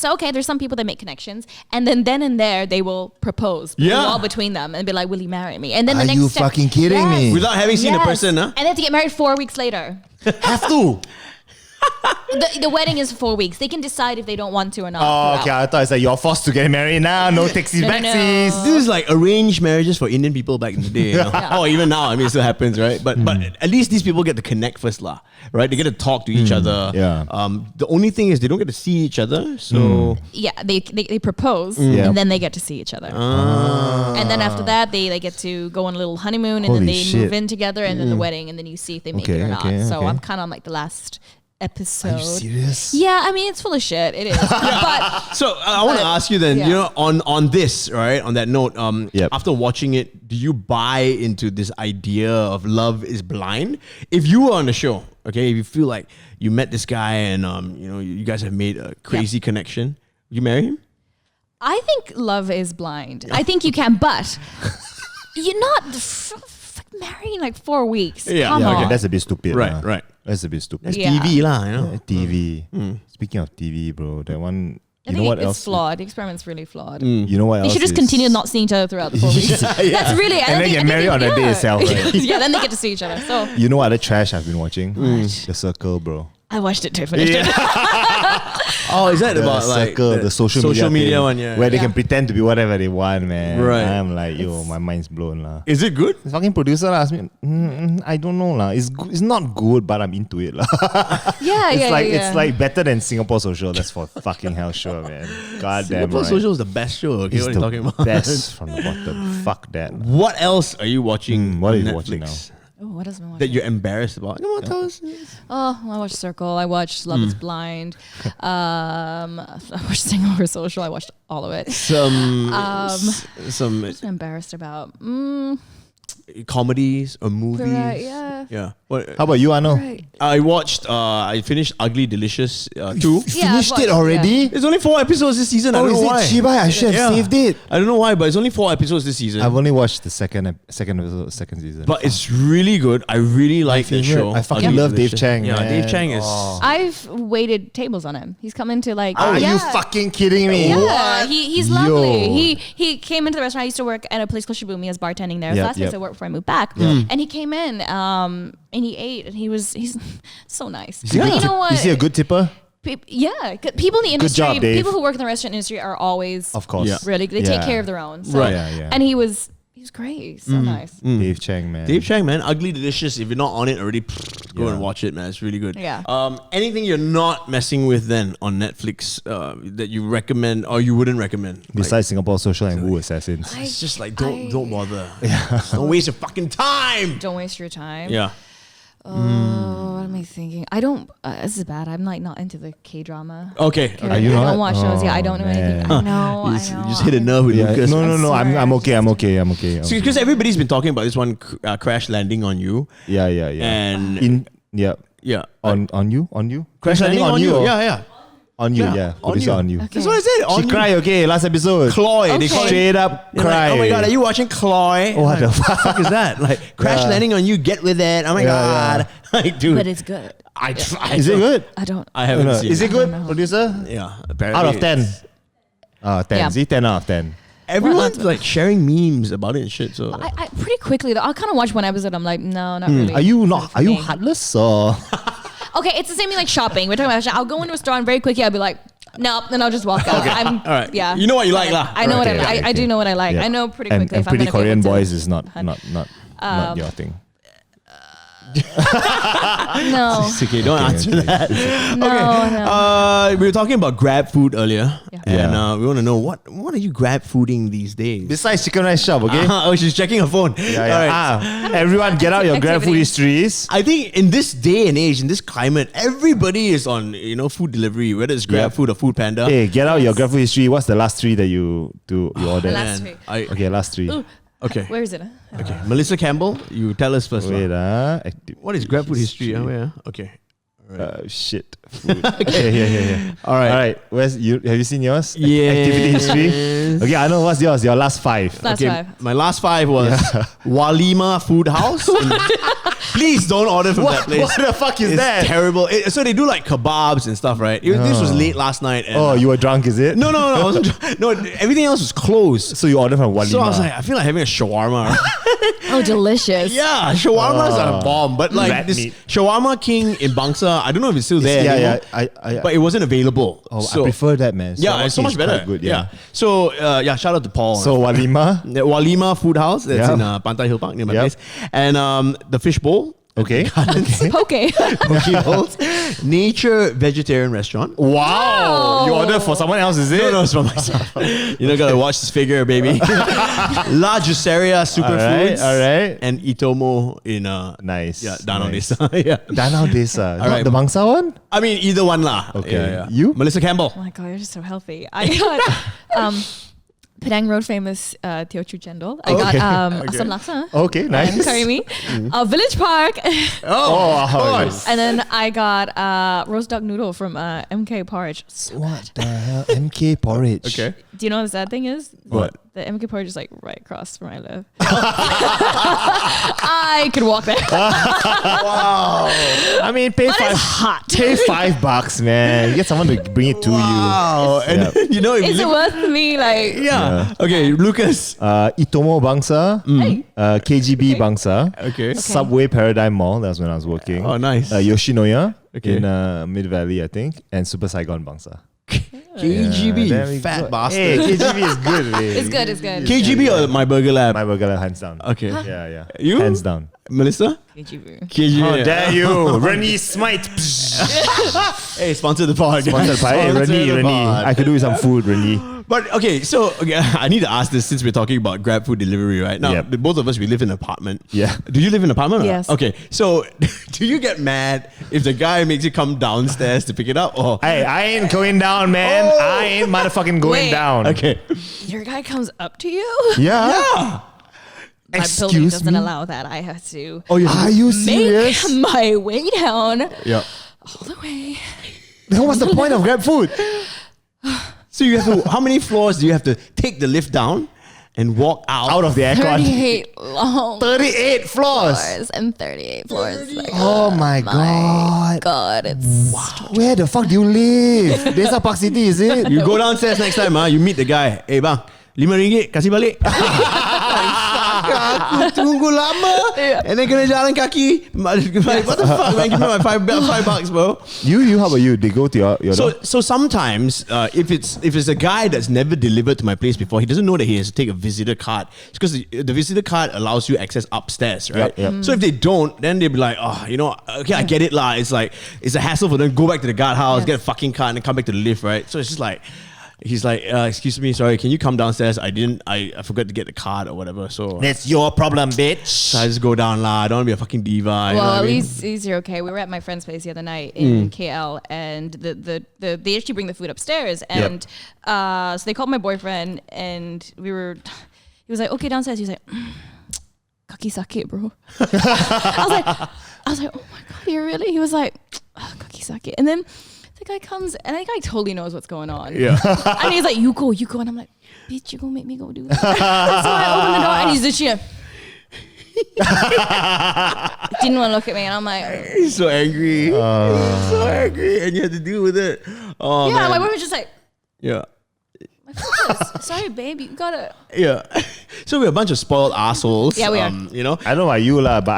So okay, there's some people that make connections, and then and there they will propose. Yeah. Wall between them and be like, "Will you marry me?" And then the Are next you step, fucking kidding me? Without having seen the Yes. person, huh? And they have to get married 4 weeks later. Have to. The wedding is 4 weeks. They can decide if they don't want to or not. Oh, okay. I thought it's like you're forced to get married now. No taxis, No, no, backsies. no. This is like arranged marriages for Indian people back in the day. You know? Yeah. Or even now, I mean, it still happens, right? But at least these people get to connect first, lah, right? They get to talk to each other. Yeah. The only thing is they don't get to see each other. So Yeah, they propose Yeah. and then they get to see each other. And then after that, they get to go on a little honeymoon and Holy then they shit. move in together and then the wedding and then you see if they make Okay, it or not. okay, So okay. I'm kind of on like the last episode. Are you serious? Yeah, I mean it's full of shit. It is. But So I want to But, ask you then, yeah. you know, on this, right? On that note, Yep. after watching it, do you buy into this idea of love is blind? If you were on the show, okay, if you feel like you met this guy and you know you guys have made a crazy connection, you marry him? I think love is blind. I think you can, but you're not marrying like 4 weeks. Yeah. Come Yeah, on. okay, that's a bit stupid. Right, lah. right. That's a bit stupid. Yeah. TV lah, you know. TV. Speaking of TV, bro, that one. I You think know what it's else? flawed. The experiment's really flawed. You know what They else? should just is- continue not seeing each other throughout the 4 weeks. That's really. And then get married on the day itself, right? Yeah, then they get to see each other. So You know what other trash I've been watching? The Circle, bro. I watched it too. Finished it. Oh, is that The about like Circle, the social media thing, one? Yeah. where they Yeah. can pretend to be whatever they want, man. Right. I'm like, yo, my mind's blown, lah. Is it good? The fucking producer asked me, I don't know, lah. It's good. It's not good, but I'm into it, lah. Yeah, It's yeah, like yeah. it's like better than Singapore Social. That's for fucking hell sure, man. God damn Singapore right. Social is the best show. Okay, It's what are you the talking about? best from the bottom. Fuck that. What else are you watching? What are on you watching Netflix Oh, what else am I watching? that you're embarrassed about? Come on, tell us. Oh, I watched Circle. I watched Love Is Blind. I watched Singapore Social. I watched all of it. Some What am I embarrassed about? comedies or movies. Right, yeah. Yeah. What, How about you, Arno? Right. I watched. I finished Ugly Delicious 2. Yeah, I've Finished watched it it, already? It's only 4 episodes this season. I Oh, don't is know it why. Chiba? I should have saved it. I don't know why, but it's only 4 episodes this season. I've only watched the second episode, second season. but it's really good. I really like that favorite. show. I fucking Ugly love Dave Delicious. Chang, Yeah, man. Dave Chang is. Oh. I've waited tables on him. He's come into like. Are yeah. you fucking kidding me? Yeah, he's lovely. Yo. He came into the restaurant. I used to work at a place called Shibumi as bartending there. Yep, Last place yep. I worked before I moved back, and he came in and he ate and he's so nice. Is he, But good you know what? is he a good tipper? Yeah, people in the industry, job, Dave. people who work in the restaurant industry are always Of course. Yeah. really they take Yeah. care of their own. So, Right. Yeah. And he was great, so nice. Dave Chang, man. Dave Chang, man, Ugly Delicious. If you're not on it already, go Yeah. and watch it, man. It's really good. Yeah. Anything you're not messing with then on Netflix that you recommend or you wouldn't recommend? Besides Singapore Social and Wu Assassins. Like, it's just like don't bother. Don't waste your fucking time. Don't waste your time. Yeah. Oh, what am I thinking? I don't. This is bad. I'm like not into the K drama. Okay. Are you I not? don't watch those. Yeah, I Oh, don't know anything. man. I know. You just hit a I'm- nerve with Yeah, Lucas. no, I'm sorry. okay. Because everybody's been talking about this one Crash Landing on You. Yeah. And Yeah. yeah. On you? Crash Landing on You. or- Yeah. On you, Yeah, yeah. on Producer you. on you. Okay. That's what I said. On She You. cried, okay, last episode. Cloy. They Okay. call it. Straight up They're cry. like, oh my god, are you watching Cloy? What the fuck? fuck is that? Like Crash Yeah. Landing on You, get with it. Oh my Yeah, god. Like, dude. But it's good. I tried. Is it good? I don't. I haven't No, seen Is it it. good, know. producer? Yeah. Apparently Out of 10. it's- 10. Yeah. See, 10 out of 10. Everyone's like sharing memes about it and shit. So I pretty quickly though. I'll kind of watch one episode. I'm like, no, not really. Are you not? Not for Are you me. heartless or? Okay, it's the same thing like shopping. We're talking about. I'll go into a store and very quickly I'll be like, no, then I'll just walk out. I'm, All right. Yeah. You know what you like, lah. I know what I Okay, like. I okay. do know what I like. Yeah. I know pretty And, quickly. and if I'm Pretty gonna be Korean able to- Boys is not your thing. No. it's okay. Don't answer okay. that. No. We were talking about Grab food earlier, Yeah. and Yeah. we want to know what are you Grab fooding these days? Besides chicken rice shop, okay? Oh, she's checking her phone. Yeah. All right. Everyone get out your Grab food Activity. histories. I think in this day and age, in this climate, everybody is on food delivery, whether it's Grab Yep. food or Food Panda. Hey, get out your Grab food history. What's the last 3 that you ordered? last three. Okay, last 3. Ooh, Okay. Where is it? Okay. Melissa Campbell, you tell us first. Wait, What is Grab food history? History. Where? Okay. Shit. Food. Yeah. All right. All right. Have you seen yours? Yes. Activity history. Okay, I know what's yours. Your last 5. Last five. My last 5 was Walima Food House. Please don't order from that place. What the fuck is It's that? terrible. So they do like kebabs and stuff, right? This was late last night. And, Oh, you were drunk, is it? No, I wasn't. No, everything else was closed. So you ordered from Walima. So I was like, I feel like having a shawarma. Oh, delicious. Yeah, shawarmas are a bomb. But like Rat this meat. Shawarma King in Bangsa, I don't know if it's still there anymore. But it wasn't available. I prefer that, man. Yeah, it's so much better. Good, yeah. So shout out to Paul. So Walima. The Walima Food House that's Yeah. in Pantai Hill Park near my Yep. place, and the fish bowl. Okay. Okay. Poke bowls. Nature vegetarian restaurant. Wow. You ordered for someone else, is it? No, it's for myself. You know, gotta watch this figure, baby. La Juiceria Superfoods. All right. And Itomo in Nice. yeah, Danau nice. Desa. Yeah. Danau Desa. All right. The Bangsa one? I mean, either one lah. Okay. Yeah. You? Melissa Campbell. Oh my god, you're just so healthy. I got Penang Road famous Teochew Chendol. I got Asam Laksa. Okay, nice. And curry mee. Village Park. Oh, of course. And then I got roast duck noodle from MK Porridge. So What the hell? MK porridge. Okay. do you know what the sad thing is? What? The MK Porridge is like right across from where I live. I could walk there. Wow. I mean, pay But five. it's hot. Pay $5, man. You get someone to bring it to Wow. And Yeah. you know, if Is you it live, worth me like? yeah. Okay, Lucas. you. Itomo Bangsa, KGB Bangsa, Okay. Subway Paradigm Mall. That's when I was working. Oh, nice. Yoshinoya Okay. in Mid Valley, I think, and Super Saigon Bangsa. KGB, There we fat go. bastard. Hey, KGB is good. It's good. It's good. KGB or My Burger Lab? My burger, hands down. Okay. Yeah. You? Hands down. Melissa? KGB. KGB. How dare you? Rennie Smite. Hey, sponsor the pod. Sponsored by hey, Sponsor the Rennie. pod. I could do with some food, Rennie. But okay, so I need to ask this since we're talking about Grab food delivery, right? Now, Yep. both of us, we live in an apartment. Yeah. Do you live in an apartment? or not? Yes. Okay, so do you get mad if the guy makes you come downstairs to pick it up? Or Hey, I ain't going down, man. Oh. I ain't motherfucking going Wait. down. okay, Your guy comes up to you. Yeah. yeah. My building Excuse doesn't me? allow that. I have to Oh, you Are you make serious? my way down yeah. all the way. Then what's the point of Grab food? So you have to. How many floors do you have to take the lift down and walk out? Out of the aircon. 38 long 38 floors. floors and 38 floors. Like, Oh my god. God, it's Where the fuck do you live? Desa Park City, is it? You go downstairs next time, you meet the guy. Hey bang, RM5 kasih balik. Aku tunggu lama and then kena jalan kaki. What the fuck, man? Give me my $5, bro. You, how about you? They go to your door? So sometimes if it's a guy that's never delivered to my place before, he doesn't know that he has to take a visitor card. It's because the visitor card allows you access upstairs, right? Yep. So if they don't, then they'll be like, oh, you know, okay, I get it lah. It's like it's a hassle for them to go back to the guardhouse, get a fucking card, and then come back to the lift, right? So it's just like. He's like, excuse me, sorry, can you come downstairs? I forgot to get the card or whatever. So That's your problem, bitch. So I just go down lah. I don't want to be a fucking diva. well, you know what I at mean? least you're okay. We were at my friend's place the other night in KL, and they actually bring the food upstairs, and so they called my boyfriend, and he was like, okay, downstairs. He's like, kaki sakit, bro. I was like, oh my god, you really? He was like, kaki sakit, and then. The guy comes and the guy totally knows what's going on. Yeah. And he's like, you go. And I'm like, bitch, you gonna make me go do that. And so I open the door and he's just here. Didn't want to look at me and I'm like, He's so angry. He's so angry. And you have to deal with it. Oh, yeah, man. my boyfriend's just like, Yeah. my focus. Sorry, babe, you gotta. Yeah. So we're a bunch of spoiled assholes. Yeah, we are. You know? I don't know about you lah, but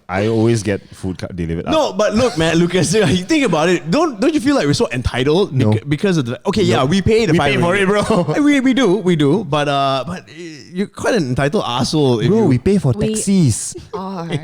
I always get food delivered. up. No, but look, man, Lucas, you think about it. Don't you feel like we're so entitled No. because of the? Okay, yeah, we pay the We $5 pay for it, bro. We do. But you're quite an entitled asshole. if Bro, you- we pay for We- taxis.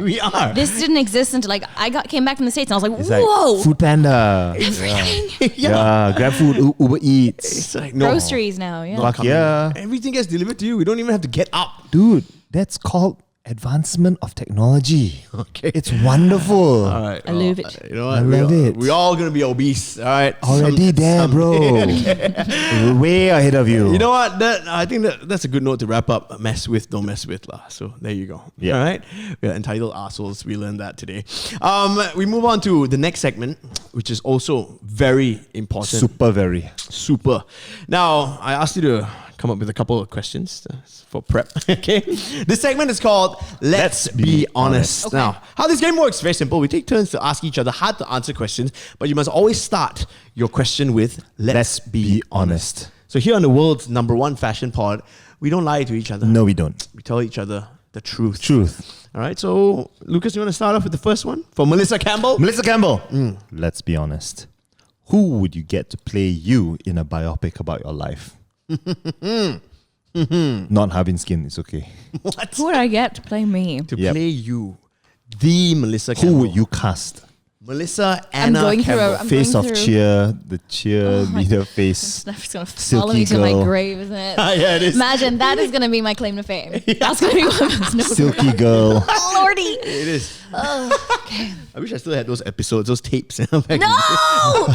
we are. This didn't exist until like came back from the States and I was like, It's like whoa. Food Panda. Yeah, Grab food, Uber Eats. It's like no. Groceries now, yeah. Fuck yeah. Everything gets delivered to you. We don't even have to get up. Dude, that's called advancement of technology. Okay. It's wonderful. All right. I love it. You know what? I love it. We're all going to be obese. All right. Already there, bro. We're way ahead of you. You know what? I think that's a good note to wrap up. Mess with, don't mess with. So there you go. Yeah. All right. We are entitled assholes. We learned that today. We move on to the next segment, which is also very important. Super. Now, I asked you to come up with a couple of questions for prep. Okay. This segment is called Let's Be Honest. Okay. Now, how this game works, very simple. We take turns to ask each other hard to answer questions, but you must always start your question with Let's be honest. So here on the world's #1 fashion pod, we don't lie to each other. No, we don't. We tell each other the truth. Truth. All right. So, Lucas, you want to start off with the first one? For Melissa Campbell? Melissa Campbell. Let's be honest. Who would you get to play you in a biopic about your life? Not having skin, it's okay. What? Who would I get to play me? To Yep. play you. The Melissa Campbell. Who would you cast? Melissa I'm Anna going through Campbell. a- I'm Face going of through- cheer, the cheerleader face. That's gonna Silky follow me to my girl. grave, isn't it? Yeah, it is. Imagine that is gonna be my claim to fame. That's gonna be one no Silky girl. Oh, Lordy. It is. Okay. I wish I still had those episodes, those tapes. Back in the day. No.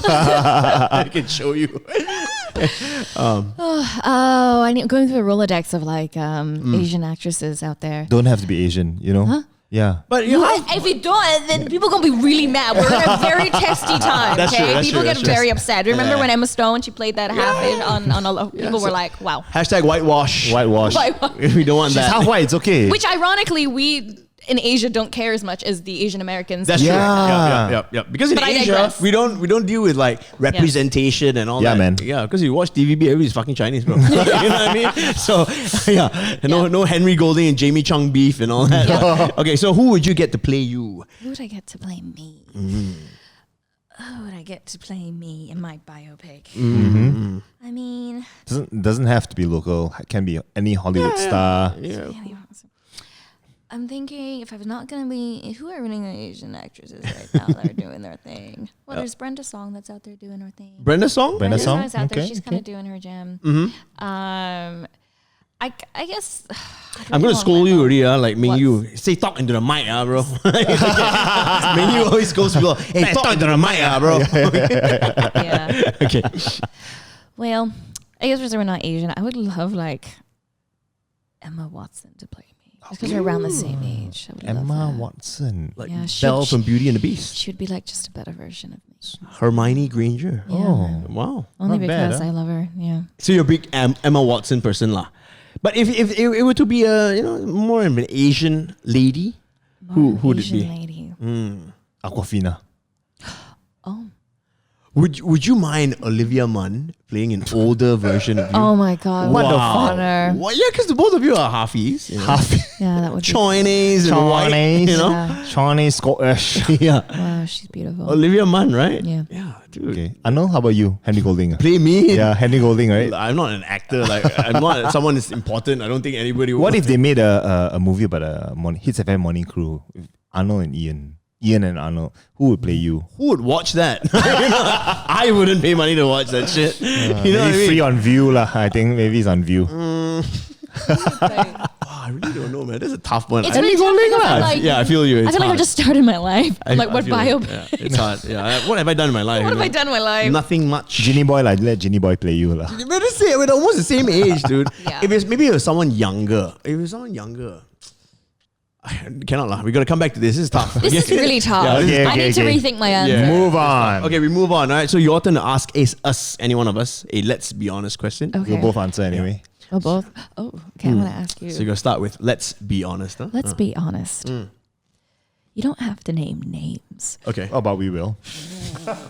I can show you. Oh, I'm going through a Rolodex of like Asian actresses out there. Don't have to be Asian, you know? Huh? Yeah. But you know, If you don't, then people are gonna be really mad. We're in a very testy time. That's Okay, true, that's people true, get that's true. very upset. Remember Yeah. when Emma Stone she played that half on a people so- were like, wow. hashtag whitewash. Whitewash. We don't want She's that. half white, it's okay. Which ironically we in Asia don't care as much as the Asian Americans. That's Yeah. true. Yep. Because in But I Asia, digress. we don't deal with like representation and all Yeah, that. man. Yeah, because you watch TVB, everybody's fucking Chinese, bro. You know what I mean? So yeah, no Henry Golding and Jamie Chung beef and all that. Okay, so who would you get to play you? Who would I get to play me? Who would I get to play me in my biopic? I mean, Doesn't have to be local. It can be any Hollywood star. Yeah. I'm thinking if I'm not gonna be, who are running the Asian actresses right now that are doing their thing? Well, there's Brenda Song that's out there doing her thing. Brenda Song? Brenda Song? Song's out there. Okay, She's kind of doing her jam. I guess I'm gonna scold you already, like Ming Yu. Say talk into the mic, bro. Ming Yu always goes people, hey, talk into the mic, bro. Yeah. Okay. Well, I guess because we're not Asian, I would love like Emma Watson to play me. Just because we're around the same age. I would love Emma that. Watson. Like Yeah, Belle from Beauty and the Beast. She would be like just a better version of me. Hermione Granger. Yeah. Oh. Wow. Only not bad, because huh? I love her. Yeah. So you're a big Emma Watson person, lah. But if it were to be a more of an Asian lady, who would it Asian be? lady. Aquafina. Oh. Would you mind Olivia Munn playing an older version of you? Oh my God. What a honor. Well, yeah, because both of you are halfies. You know? Half Yeah, that would be. Chinese and white, Chinese. you know? Yeah. Chinese, Scottish. Yeah. Wow, she's beautiful. Olivia Munn, right? Yeah. Yeah, dude. Okay. Arnold, how about you? Henry Golding. Play me? Yeah, Henry Golding, right? I'm not an actor. Like I'm not someone that's important. I don't think anybody would. What if they made a movie about a Hits FM morning crew with Arnold and Ian? Ian and Arnold. Who would play you? Who would watch that? I wouldn't pay money to watch that shit. You know what I Maybe mean? free on View lah. I think maybe it's on View. I really don't know, man. That's a tough one. It's really tough because I'm like, I feel you. I It's feel like hard. I've just started my life. I'm like, I what feel bio? it. Yeah, it's hard. Yeah. What have I done in my life? What you have I know? done in my life? Nothing much. Ginny Boy lah. Let Ginny Boy play you lah. You better say we're almost the same age, dude. Yeah. If it's maybe it was someone younger. If it was someone younger. I cannot lah. We gotta come back to this. This is tough. This is really tough. Yeah, okay, I need to okay. rethink my answer. Yeah. Move on. Okay, we move on. All right. So your turn to ask us, any one of us, a let's be honest question. Okay. We'll both answer anyway. Oh, both. Oh, okay. I want to ask you. So you're gonna start with let's be honest, huh? Let's be honest. You don't have to name names, Okay. How about we will?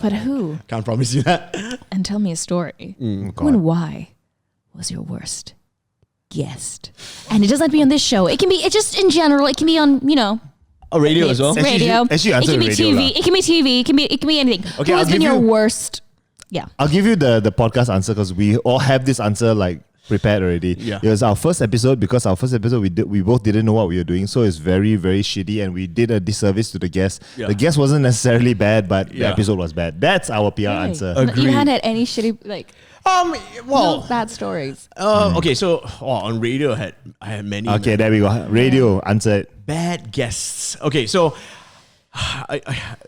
but who? Can't promise you that. And tell me a story. Oh, Who and why was your worst guest? And it doesn't have to be on this show. It can be. It's just in general. It can be on A radio as well. Actually, radio. actually It answer can be radio TV. lah. It can be TV. It can be anything. Okay, Who I'll has been give your you- worst? Yeah. I'll give you the podcast answer because we all have this answer like prepared already. Yeah. It was our first episode because our first episode we both didn't know what we were doing, so it's very very shitty and we did a disservice to the guest. Yeah. The guest wasn't necessarily bad, but the Yeah. episode was bad. That's our PR answer. Agreed. You hadn't had any shitty like. Well, Bad stories. okay, so on radio, I had many Okay, there we go. Radio answered. bad guests. Okay, so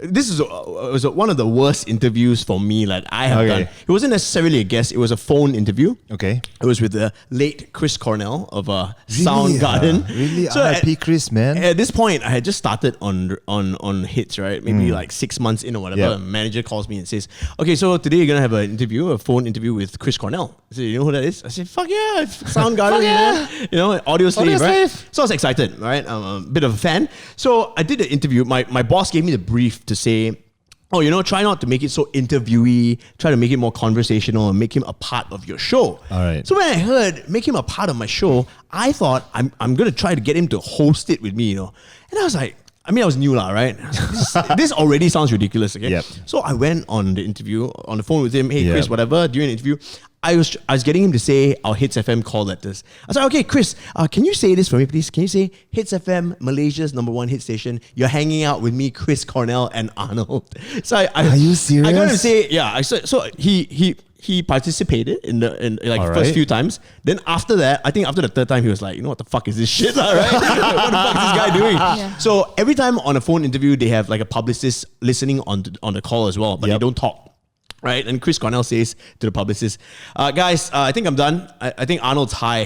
this was one of the worst interviews for me that I have done. It wasn't necessarily a guest; it was a phone interview. Okay. It was with the late Chris Cornell of Soundgarden. Really? So RIP Chris, man. At this point, I had just started on hits, right? Maybe like 6 months in or whatever. Yep. A manager calls me and says, "Okay, so today you're gonna have a phone interview with Chris Cornell." I said, "You know who that is?" I said, "Fuck yeah, it's Soundgarden, man. You know, Audio Slave, right?" So I was excited, right? I'm a bit of a fan. So I did the interview. My boss gave me the brief to say, "Oh, you know, try not to make it so interviewee. Try to make it more conversational and make him a part of your show." All right. So when I heard make him a part of my show, I thought I'm gonna try to get him to host it with me, you know. And I was like, I was new lah, right? This already sounds ridiculous, okay? Yep. So I went on the interview, on the phone with him. "Hey, Yep. Chris, whatever." During the interview, I was getting him to say our Hits FM call letters. I was like, "Okay, Chris, can you say this for me, please? Can you say Hits FM, Malaysia's #1 hit station? You're hanging out with me, Chris Cornell, and Arnold." So Are you serious? I got him to say, yeah. So he participated in the All first right. few times. Then after that, I think after the third time, he was like, "You know what the fuck is this shit, right? What the fuck is this guy doing?" Yeah. So every time on a phone interview, they have like a publicist listening on the call as well, but they don't talk. Right, and Chris Cornell says to the publicist, "Guys, I think I'm done. I think Arnold's high."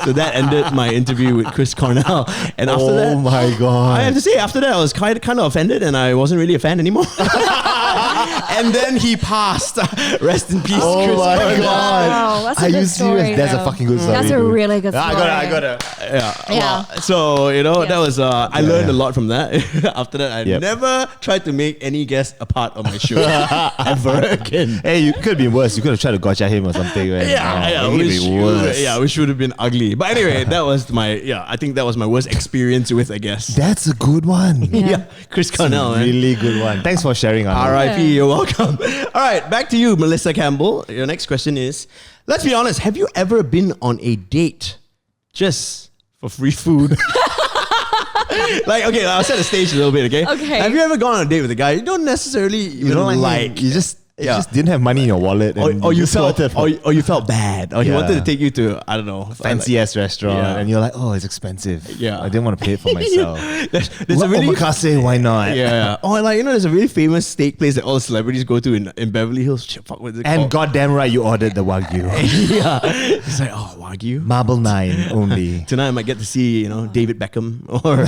So that ended my interview with Chris Cornell. And after that, Oh my God. I have to say, after that, I was kind of offended, and I wasn't really a fan anymore. And then he passed. Rest in peace, Oh Chris my Cornell. God. Wow, that's a Are good you story, serious? That's a though. fucking good story. That's a dude. really good story. I got it. Yeah. So, you know, that was, I learned a lot from that. After that, I Yep. never tried to make any guest a part of my show ever again. Hey, you could be worse. You could have tried to gotcha him or something. Right? Yeah, it could be worse. which would have been ugly. But anyway, that was I think that was my worst experience with a guest. That's a good one. Yeah, Chris Cornell, man. Really good one. Thanks for sharing, Arnold. R.I.P. You're welcome. All right, back to you, Melissa Campbell. Your next question is, let's be honest, have you ever been on a date just for free food? Like, okay, I'll set the stage a little bit, okay? Okay. Have you ever gone on a date with a guy you don't necessarily even You don't like? You just Yeah. just didn't have money in your wallet. And or you just felt wanted for or you felt bad, or he Yeah. wanted to take you to, I don't know, fancy ass restaurant, Yeah. and you're like, oh, it's expensive. Yeah. I didn't want to pay it for myself. There's a really Omakase, why not? yeah. Oh, like, you know, there's a really famous steak place that all the celebrities go to in Beverly Hills. Shit, fuck, what's it And called? goddamn right, you ordered the Wagyu. Yeah, it's like, oh, Wagyu. Marble 9 only. Tonight I might get to see, you know, David Beckham or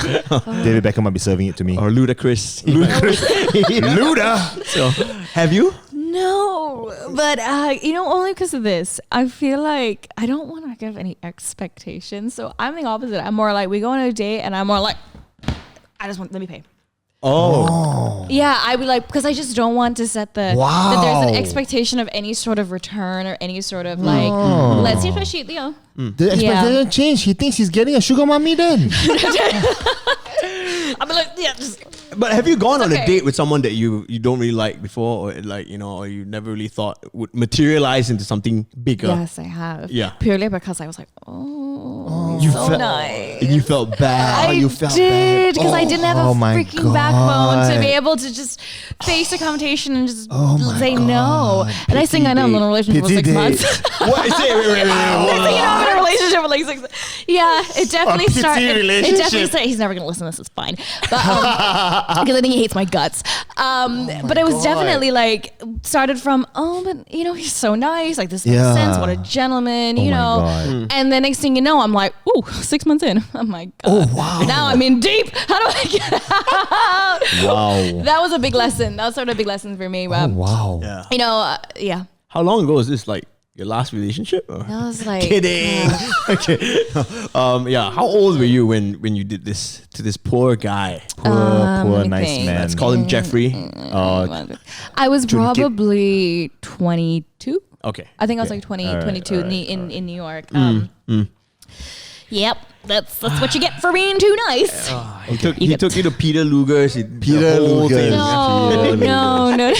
David Beckham might be serving it to me. or Ludacris. Luda! So, have you? No, but only because of this. I feel like I don't want to give any expectations. So I'm the opposite. I'm more like, we go on a date, and I'm more like, let me pay. Oh. Yeah, I would like, because I just don't want to set that there's an expectation of any sort of return or any sort of like, let's see if I shoot, The expectation changed. He thinks he's getting a sugar mommy then. I'm like, yeah, just. But have you gone on a okay. date with someone that you don't really like before, or like, you know, or you never really thought would materialize into something bigger? Yes, I have. Yeah. Purely because I was like, oh, You so felt- nice. And you felt bad. I you felt did because I didn't have a my freaking backbone to God. be able to just face the competition and just my say no. God. And I think I know I'm in a relationship for Pity 6 date. months. What? Wait. I think I'm in a relationship for like 6 months. Yeah, it definitely pity started. It relationship. definitely started. He's never gonna listen to this. It's fine, but because I think he hates my guts. But it was definitely like started from but you know, he's so nice. Like, this makes Yeah. sense. What a gentleman, you my know. God. And the next thing you know, I'm like, 6 months in. I'm like, God. Oh, wow. Now I'm in deep. How do I get out? Wow. That was a big lesson. That was sort of a big lesson for me. But, Wow. Yeah. you know, yeah. How long ago was this? Like your last relationship? Or? That was like Kidding. Okay. Yeah. How old were you when you did this to this poor guy? Poor let me nice think. man. Let's call him Jeffrey. I was probably 22. Okay. I think I was like 20, All right, 22 all right, in New York. Yep, that's what you get for being too nice. He took you to Peter Luger's. Peter Luger's. No.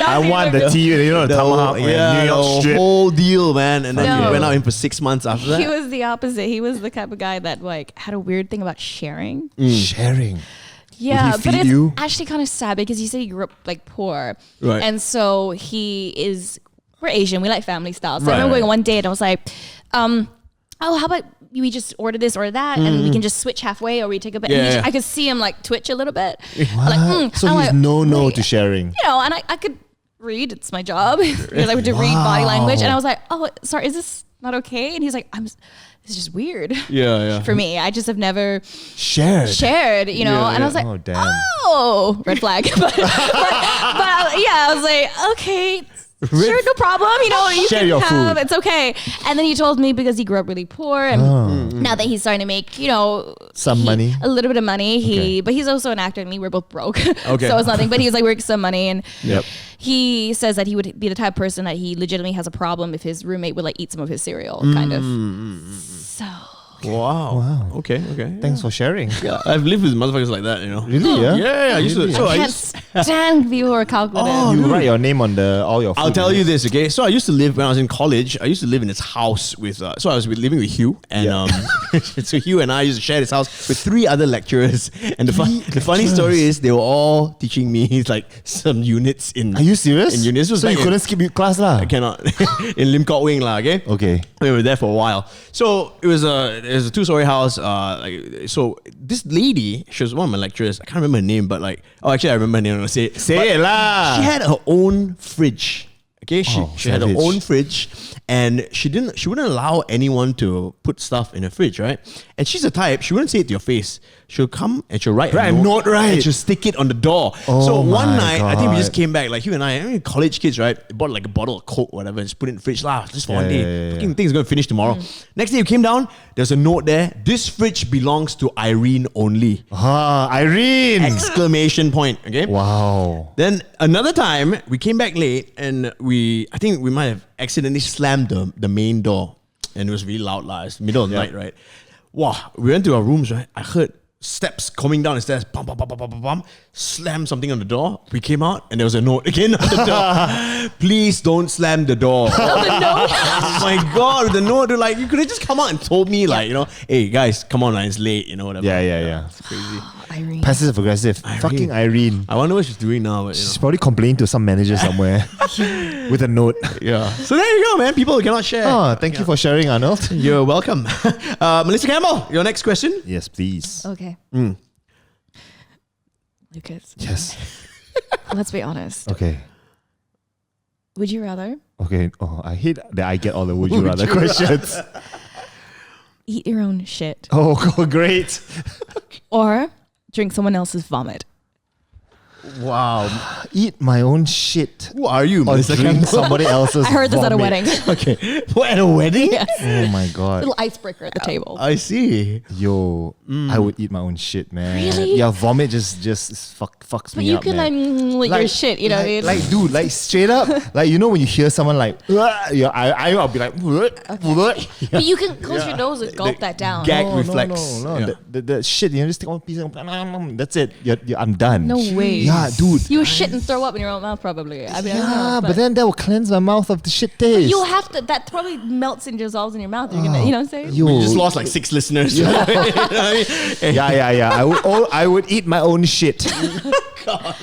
I want the tea, you know, the tomahawk, New York the strip. whole deal, man. And then No. you went out in for 6 months after that. He was the opposite. He was the type of guy that like had a weird thing about sharing. Sharing. Yeah, Would he but feed it's you? actually kind of sad because he said he grew up like poor. Right. And so we're Asian, we like family style. So I Right, remember right. going one day and I was like, oh, how about we just order this or that and we can just switch halfway or we take a bit. Yeah, And yeah. I could see him like twitch a little bit. What? So I'm he's like, no wait. to sharing. You know, and I could read, it's my job. Because I would to read body language. And I was like, oh, sorry, is this not okay? And he's like, this is just weird. Yeah. For me, I just have never Shared. you know, Yeah, and I was like, Oh, damn. oh, red flag. but yeah, I was like, okay, sure, no problem. You know, you Share can your have, food. it's okay. And then he told me because he grew up really poor and now that he's starting to make, you know, Some money. a little bit of money. Okay. But he's also an actor and me, we're both broke. Okay. So it's nothing, but he's like working some money and Yep. he says that he would be the type of person that he legitimately has a problem if his roommate would like eat some of his cereal, kind of. So Wow. Okay. Thanks for sharing. Yeah, I've lived with motherfuckers like that, you know. Really? Yeah. Yeah, I used to. So I can't used, stand people who are calculative. You write your name on all your food. I'll tell you this, okay? So I used to live when I was in college. I used to live in this house with. So I was living with Hugh, and so Hugh and I used to share this house with 3 other lecturers. And the funny story is they were all teaching me like some units in. Are you serious? In units, so you couldn't skip your class lah? I cannot in Lim Kok Wing lah. Okay. Okay. We were there for a while. So it was a 2-story house. So this lady, she was one of my lecturers. I can't remember her name, but actually I remember her name. Say it lah. She had her own fridge. Okay, she had her savage. own fridge, and she wouldn't allow anyone to put stuff in her fridge, right? And she's the type, she wouldn't say it to your face. She'll come and she'll write Write a note, right? And she'll stick it on the door. Oh so one my night, I think we just God. came back, like Hugh and I college kids, right? Bought like a bottle of Coke, whatever, and just put it in the fridge lah, just for one day. yeah. Fucking thing's gonna finish tomorrow. Next day you came down, there's a note there. This fridge belongs to Irene only. Irene. Exclamation point. Okay. Wow. Then another time we came back late and I think we might have accidentally slammed the main door and it was really loud lah. It's middle of the night, right? Wow, we went to our rooms, right? I heard steps coming down the stairs, bum, bum, bum, bum, bum, bum, bum, slam something on the door. We came out and there was a note again on the door. Please don't slam the door. Oh my God, the note, like you could have just come out and told me like, you know, hey guys, come on, it's late, you know, whatever. Yeah. It's crazy. Irene. Passive aggressive. Fucking Irene. I wonder what she's doing now, but you She's know. probably complaining to some manager somewhere with a note. Yeah. So there you go, man. People who cannot share. Oh, thank you for sharing, Arnold. You're welcome. Melissa Campbell, your next question. Yes, please. Okay. Lucas, Yes. let's be honest. Okay. Would you rather Okay. Oh, I hate that I get all the would you rather questions. eat your own shit Oh, great. or drink someone else's vomit? Wow. Eat my own shit Who are you, or Melissa drink Campbell? somebody else's I heard this at a vomit. wedding. Okay. What, at a wedding? Yes. Oh my God. Little icebreaker at the table. I see. Yo, I would eat my own shit, man. Really? Yeah, vomit just fucks But me you up, can man. like your shit, you know what I mean? Like, dude, like straight up, like you know when you hear someone like, I'll be like, But you can close your nose and gulp that down. Gag no, reflex. No. Yeah. The shit, you know, just take one piece and that's it. I'm done. No way. Yeah, dude. You shit and throw up in your own mouth probably. I mean, I don't Yeah, know, but then that will cleanse my mouth of the shit taste. you have to. That probably melts and dissolves in your mouth. You're gonna, you know what I'm saying? Yo, We just lost like 6 listeners. You know what I mean? yeah. I would eat my own shit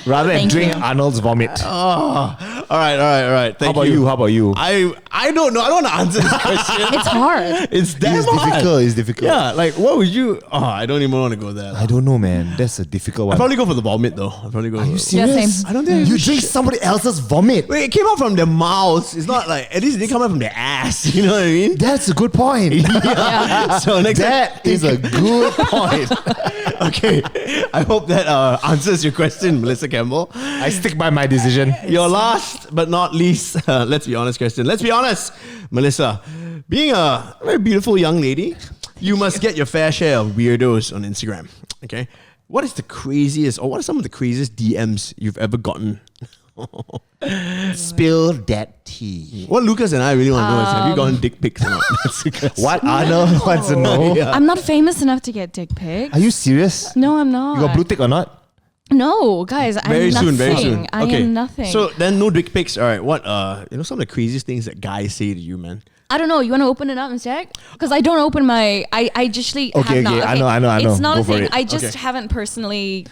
rather than Thank drink you. Arnold's vomit. All right. Thank How about you? I don't know. I don't want to answer this question. It's hard. It's damn It's hard. difficult. It's difficult. Yeah, like what would you? Oh, I don't even want to go there. I don't know, man. That's a difficult one. I'd probably go for the vomit though. I'd probably go. Are you for serious? same. I don't think You drink somebody else's vomit. Wait, it came out from their mouths. It's not like at least it didn't come out from their ass. You know what I mean? That's a good point. So next That is a good point. okay. I hope that answers your question, Melissa Campbell. I stick by my decision. Your last but not least, let's be honest question. Let's be honest, Melissa. Being a very beautiful young lady, you must get your fair share of weirdos on Instagram. Okay. What is the craziest, or what are some of the craziest DMs you've ever gotten? Spill that tea. What Lucas and I really want to know is, have you gotten dick pics or not? That's the question. What Arnold wants to know? Yeah. I'm not famous enough to get dick pics. Are you serious? No, I'm not. You got blue tick or not? No, guys, I'm Very nothing. soon, very soon. I am nothing. So then no dick pics. All right. What some of the craziest things that guys say to you, man? I don't know. You want to open it up and check? Because I don't open my. I just have not. I know. It's not Go a for thing. it. I just Okay. haven't personally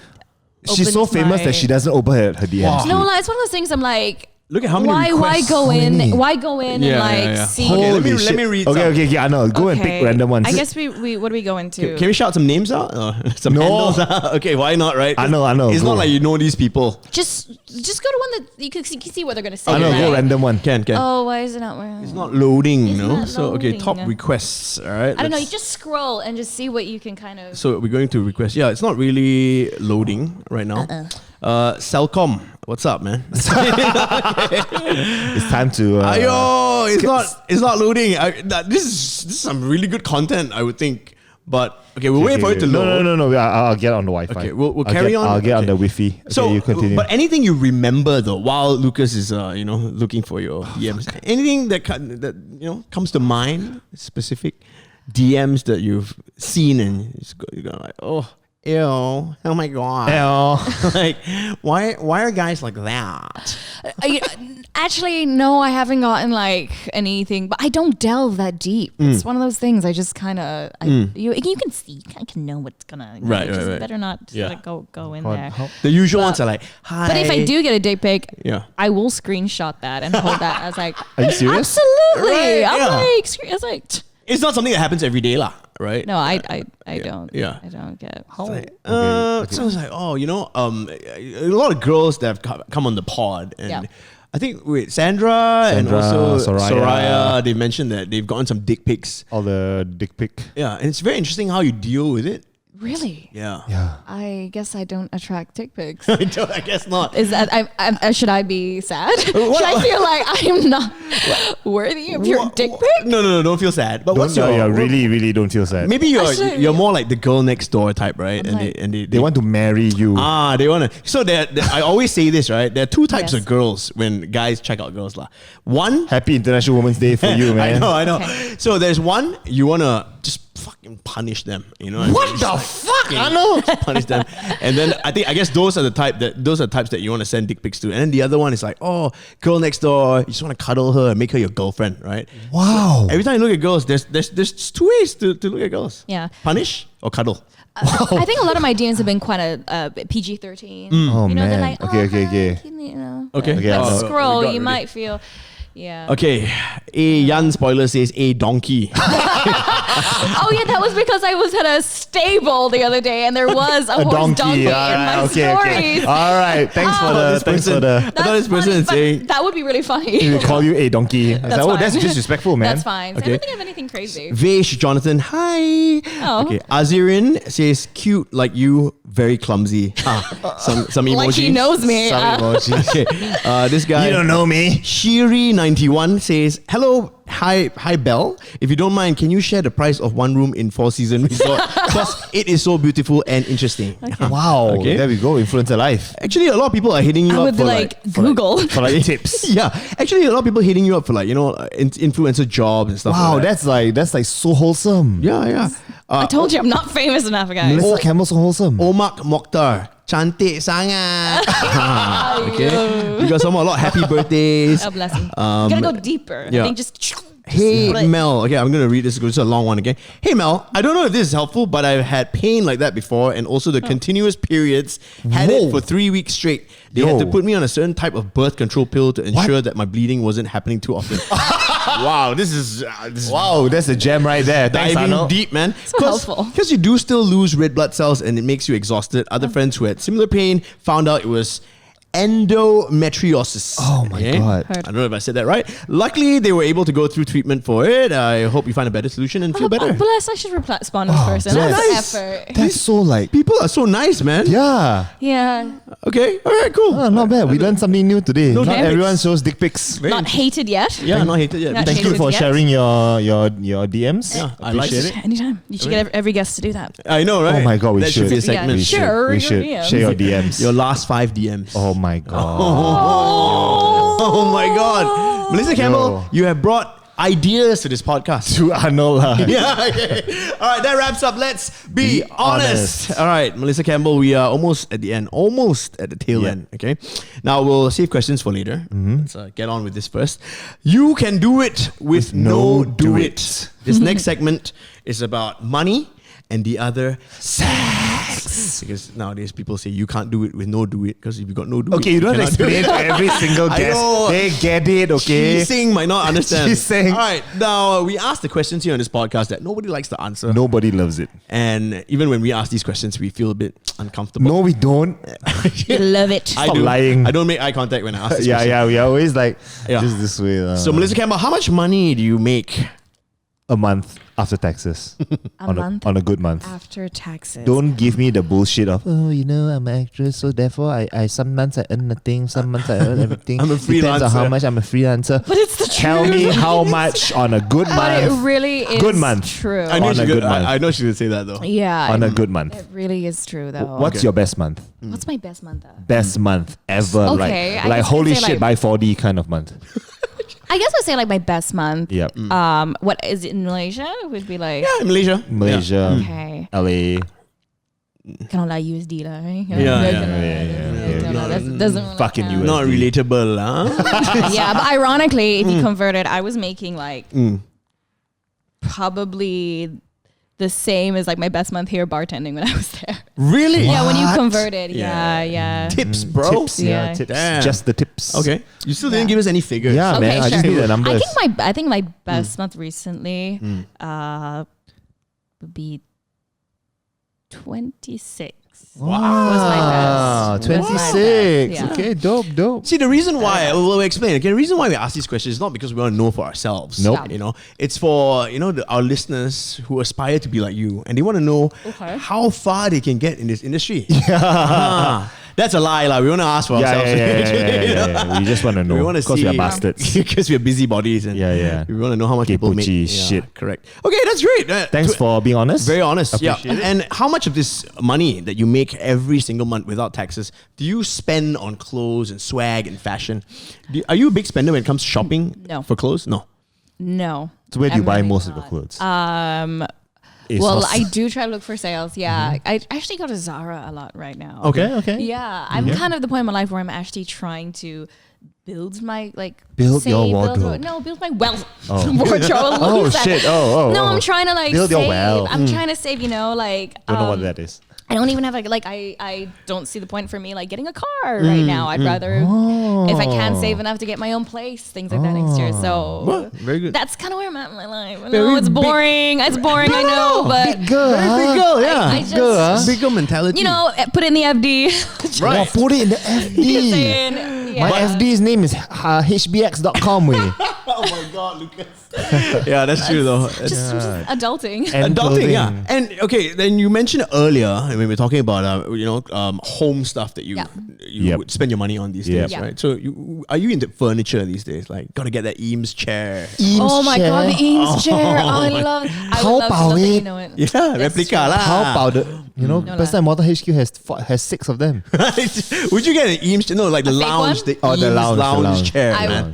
She's so opens famous my- that she doesn't open her DMs. No, like, it's one of those things. I'm like, Look at how many why requests. go How in? many? Why go in Yeah, and like yeah, yeah. see? Okay, let me Holy shit. read Okay, some. okay, I know. Go and pick random ones. I guess we what do we go into? Can we shout some names out? Some No. handles out? Okay, why not, right? I know. It's Go. not like you know these people. just go to one that you can see what they're gonna say. I know. right? Go random one. Can. Oh, why is it not? It's not loading, It's you know? not So, okay, top loading. requests, all right? I don't know. You let's- just scroll and just see what you can kind of. So we're going to request. Yeah, it's not really loading right now. Celcom, what's up, man? It's time to. Ayo, it's not loading. This is some really good content, I would think. But okay, we'll wait for it to load. No. I'll get on the Wi-Fi. Okay, we'll I'll carry get- on. I'll get on Okay. the Wi-Fi. Okay, So, you continue. but anything you remember though, while Lucas is looking for your DMs, anything that comes to mind, specific DMs that you've seen and you're going like, oh my god, like why are guys like that? Actually, no, I haven't gotten like anything, but I don't delve that deep. It's one of those things. I just kind of you can see, I can know what's gonna. Right, just right. better not Yeah. like, go in there. The usual But- ones are like, hi. But if I do get a dick pic, Yeah. I will screenshot that and hold that. I was like, Are you serious? absolutely. Right, I'm yeah. like, I was like, it's not something that happens every day, lah, right? no, I don't. Yeah. I don't get. So I was like, a lot of girls that have come on the pod, and Yeah. I think with Sandra and Sandra, also Soraya. Soraya, they mentioned that they've gotten some dick pics. All the dick pic. Yeah, and it's very interesting how you deal with it. Really? Yeah, Yeah. I guess I don't attract dick pics. I guess not. Is that should I be sad? Should I feel like I'm not worthy of your dick pic? No, don't feel sad. But what's your really don't feel sad. Maybe Actually, you're more like the girl next door type, right? I'm like- They They want to marry you. they want to. So I always say this, right? There are two types Yes. of girls when guys check out girls, lah. One, Happy International Women's Day for you, man. I know. Okay. So there's one, you want to just fucking punish them. You know what the fuck? I know. Punish them. And then I guess those are types that you want to send dick pics to. And then the other one is like, oh, girl next door, you just want to cuddle her and make her your girlfriend, right? Wow. Every time you look at girls, there's two ways to look at girls. Yeah. Punish or cuddle. I think a lot of my DMs have been quite a PG-13. Oh, you know, they're man. like, Okay. hi, you know. Okay. Okay, Like I know. scroll, We got you ready. might feel, yeah. Okay. A Yan spoiler says a donkey. Oh yeah, that was because I was at a stable the other day and there was a horse donkey in my stories. All right. Thanks for the. Thanks for the. I thought this person funny, is but saying. that would be really funny. They call you a donkey. I was like, oh, that's fine. disrespectful, man. That's fine. So I Okay. don't think I have anything crazy. Vaish Jonathan, hi. Oh. Okay. Azirin says cute like you, very clumsy. Some emojis. Like he knows me. Some emojis. Okay. This guy. You don't know me. Shiri91 says, hello, hi Belle. If you don't mind, can you share the price of one room in Four Seasons Resort? Because it is so beautiful and interesting. Wow. Okay. There we go. Influencer life. Actually, a lot of people are hitting you I up would for like like Google. For like tips. yeah, actually, a lot of people hitting you up for like influencer jobs and stuff. Wow, like that. that's like so wholesome. yeah. I told you I'm not famous enough, guys. Melissa Campbell so wholesome. Omak Mokhtar, cantik sangat. Okay, you got a lot of happy birthdays. Oh, bless him. You gotta go deeper. yeah. I think just. Hey split. Mel, okay, I'm gonna read this. It's a long one again. Hey Mel, I don't know if this is helpful, but I've had pain like that before, and also the continuous periods. Had it Whoa. for 3 weeks straight. They had to Yo. put me on a certain type of birth control pill to ensure that my bleeding wasn't happening too often. Wow, this is Wow, that's a gem right there. Thanks, diving Arnold. deep, man. So helpful. Because you do still lose red blood cells and it makes you exhausted. Other friends who had similar pain found out it was endometriosis. Oh my God. I don't know if I said that right. Luckily, they were able to go through treatment for it. I hope you find a better solution and feel Oh, better. bless. I should respond to this person. bless. That's effort. That's so like, People are so nice, man. yeah. Yeah. Okay. All right. Cool. Oh, not bad. We learned something new today. No Not dick pics. everyone shows dick pics. Very Not hated yet. Yeah, not hated yet. Not Thank you hated for yet. sharing your DMs. Yeah, I like Appreciate it. Anytime. You should get every guest to do that. I know, right? Oh my God, we that should. be a Yeah, segment. sure. We your should DMs. share your DMs. Your last 5 DMs. Oh my God. Oh my God. Melissa Campbell, you have brought ideas to this podcast. To Arnold. Yeah, okay. All right, that wraps up. Let's be honest. honest. All right, Melissa Campbell, we are almost at the end, almost at the tail Yeah. end. Okay. Now we'll save questions for later. Let's get on with this first. You can do it with no do it. This next segment is about money and the other sex. Yes. Because nowadays people say you can't do it with no do it, because if you got no do it, Okay, you don't have to cannot do explain it. to every single I guest. know. They get it, okay? Sing might not understand. Sing. All right, now we ask the questions here on this podcast that nobody likes to answer. Nobody loves it. And even when we ask these questions, we feel a bit uncomfortable. No, we don't. You love it. I Stop do. lying. I don't make eye contact when I ask this Yeah, question. yeah, we are always like, Yeah. just this way. So, Melissa Campbell, how much money do you make? A month after taxes. A month on a good month. after taxes. Don't give me the bullshit of, oh, you know, I'm an actress, so therefore I some months I earn nothing, some months I earn everything. I'm a Depends on how freelancer. much I'm a freelancer. But it's the Tell truth. me how much on a good But it month. really is Good month. true. I know On she a could- good month. I know she would say that though. Yeah. On a good month. It really is true though. What's your best month? What's my best month though? Best month ever. Okay, I like guess I'd holy say, shit, like- buy 4D kind of month. I guess I'd say like my best month. Yep. What is it in Malaysia? Would be like Yeah, in Malaysia. Malaysia, okay. LA. Kind of like USD lah, right? Yeah. No, that doesn't really Fucking count. USD. Not relatable, huh? Yeah, but ironically, if you converted, I was making like probably the same as like my best month here bartending when I was there. Really? Yeah, when you What? converted. Yeah. Yeah. Tips, bro. Tips, Yeah. tips. Damn. Just the tips. Okay. You still didn't give us any figures. Yeah, Okay, man. I just sure. need the numbers. I think my best month recently would be 26. Wow, Was my best. Was my 26. best, yeah. Okay, dope. See, the reason why, we'll explain. Okay, the reason why we ask these questions is not because we want to know for ourselves. Nope. You know, it's for, our listeners who aspire to be like you, and they want to know how far they can get in this industry. Yeah. That's a lie, lah. We want to ask for ourselves. Yeah. We just want to know. We want to Because see. we are bastards. Because we are busybodies. And Yeah. we want to know how much people make. Kepochi Yeah, shit. correct. Okay, that's great. Thanks for being honest. Very honest. Yeah. Appreciate it. And how much of this money that you make every single month without taxes do you spend on clothes and swag and fashion? Are you a big spender when it comes to shopping No. for clothes? No. No. So where do you I'm buy really most of not. your clothes? Well, ASOS? I do try to look for sales. Yeah. I actually go to Zara a lot right now. Okay. Yeah. I'm kind of at the point in my life where I'm actually trying to build my Build your wardrobe. build my wealth wardrobe. Oh Lose that. shit! Oh. No, I'm trying to Build your save. wealth. I'm trying to save. Don't know what that is. I don't even have I don't see the point for me getting a car right now. I'd rather if I can save enough to get my own place, things like that next year. So Well, very good. that's kind of where I'm at in my life. I Very know it's big- boring. It's boring. I know, but Big girl, Very big girl, yeah. I just Big girl mentality. put it in the FD. Wow, put it in the FD. Saying, My yeah. FD's name is hbx.com. Way. Oh my God, Lucas. Yeah, that's true though. Just adulting. And Adulting, clothing. yeah. And okay, then you mentioned earlier when we were talking about home stuff that you Yep. would spend your money on these Yep. days, right? So are you into furniture these days? Like, gotta get that Eames chair. Oh my God, the Eames chair. Oh, I love it. I would love to know that you know it. Yeah, That's replica true. lah. How about the No Best lah. Time Motor HQ has 6 of them. Would you get an Eames chair? No, like the fake lounge, one? the Oh, Eames the lounge, lounge chair, man.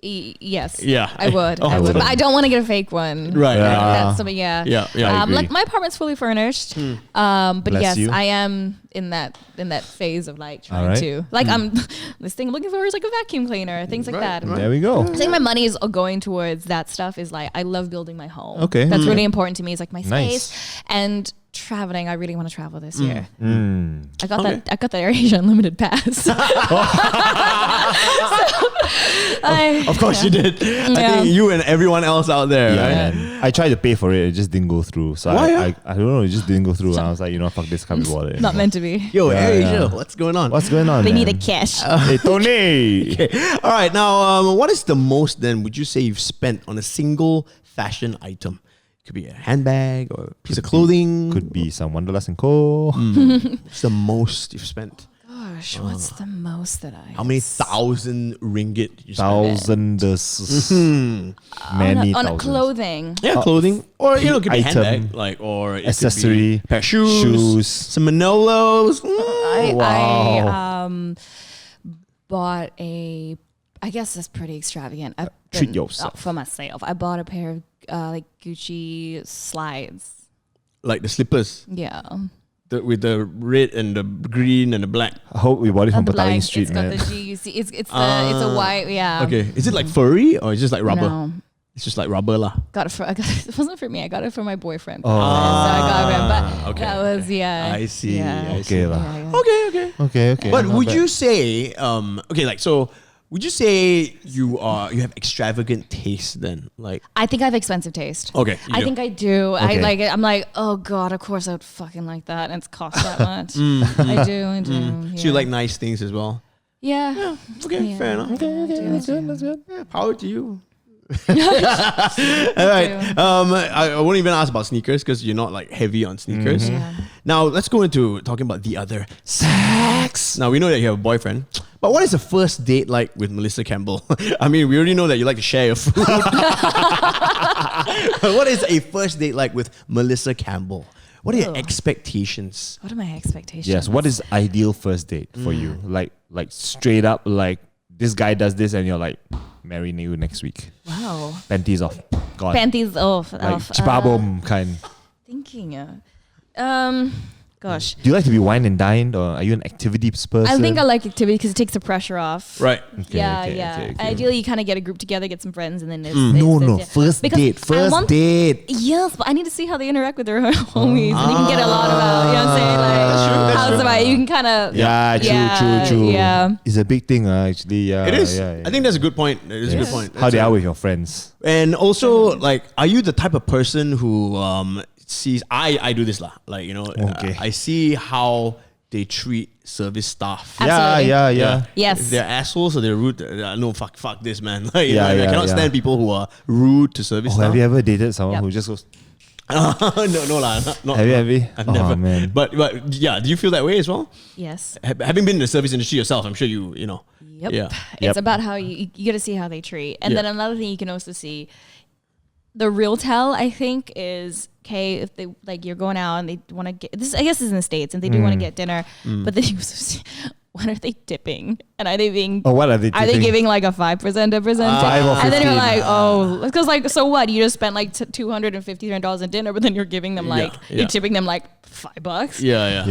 Yes. Yeah. I would. Oh, I I would. wouldn't. But I don't want to get a fake one. Right. Yeah. That's something. Yeah. Yeah, yeah, I agree. Like my apartment's fully furnished. But Bless yes, you. I am in that phase of trying Alright. to this thing I'm looking for is a vacuum cleaner, things like that. There we go. I think my money is going towards that stuff. Is I love building my home. Okay. That's really important to me. It's my Nice. space and traveling. I really want to travel this year. Mm. I got that Asia Unlimited pass. Of course you did. I think you and everyone else out there, Yeah, right? man. I tried to pay for it. It just didn't go through. So Why, I don't know. It just didn't go through. And I was like, fuck this. Can't be bothered. Not meant to be. Yo, Yeah, Air yeah. Asia, what's going on? What's going on? They man? need a cash. Hey, Tony. All right, now, what is the most then would you say you've spent on a single fashion item? It could be a handbag or a piece of clothing. Could be some Wanderlust & Co. What's the most you've spent? Gosh, what's the most that I? How many thousand ringgit you spent? Thousands. Many on thousands. clothing? Yeah, clothing. Or, it could be Item. handbag. Or it could Accessory. be a pair of shoes. Shoes. Some Manolos. I bought I guess that's pretty extravagant. Treat yourself. For myself. I bought a pair of Gucci slides. Like the slippers. Yeah. With the red and the green and the black. I hope we bought it from Black, Petaling Street, it's got man. the G. You see, it's a white. Yeah. Okay. Is it like furry or is it just like rubber? No. It's just like rubber lah. It wasn't for me. I got it for my boyfriend. Oh. So I got it, but okay. that was I see. Yeah. I see. Okay lah. Yeah. Okay. But not would bad. you say, would you say you have extravagant taste then? Like, I think I have expensive taste. okay, you I do. think I do. Okay. I like it. I'm like, oh god, of course I would fucking like that, and it's cost that much. I do. So you like nice things as well? Yeah. Okay, Yeah. fair enough. Okay, that's good. Yeah, power to you. All right. I won't even ask about sneakers because you're not like heavy on sneakers. Yeah. Now let's go into talking about the other sex. Now we know that you have a boyfriend, but what is a first date like with Melissa Campbell? I mean, we already know that you like to share your food. What is a first date like with Melissa Campbell? What are your expectations? What are my expectations? Yes. What is ideal first date for you? Like straight up, like this guy does this, and you're like, marry you next week. Wow. Panties off. God. Panties off. Like off. chibabom kind. Thinking. Gosh. Do you like to be wine and dined, or are you an activities person? I think I like activity because it takes the pressure off. Right. Okay, okay. Ideally, you kind of get a group together, get some friends, and then No. yeah. First Because date. I First want- date. Yes, but I need to see how they interact with their homies, and you can get a lot about, you know what I'm saying? Like, how it's about, you can kind of. Yeah, true. Yeah. It's a big thing, actually. Yeah, It is. Yeah. I think that's a good point. It is a good point. How they are with your friends. And also, like, are you the type of person who sees? I do this lah. Like, you know, Okay. I see how they treat service staff. Absolutely. Yeah. Yes. If they're assholes or they're rude, no, fuck this, man. Like, you Yeah, know, I yeah, cannot yeah. stand people who are rude to service Oh, staff. have you ever dated someone Yep. who just goes, no lah. Not, have you? I've Oh, never. man. But yeah, do you feel that way as well? Yes. Having been in the service industry yourself, I'm sure you know. Yep. Yeah. Yep. It's about how you got to see how they treat. And Yeah. then another thing you can also see, the real tell, I think, is, okay, if they, like, you're going out and they want to get, this, I guess is in the States, and they do want to get dinner, but then you also see, what are they tipping? And are they being, Oh, what are they are they tipping? giving like a 5% tip? 5 or And then you're 15. like, oh, because like, so what? You just spent like $250 in dinner, but then you're giving them like, Yeah. you're tipping them like $5. Yeah.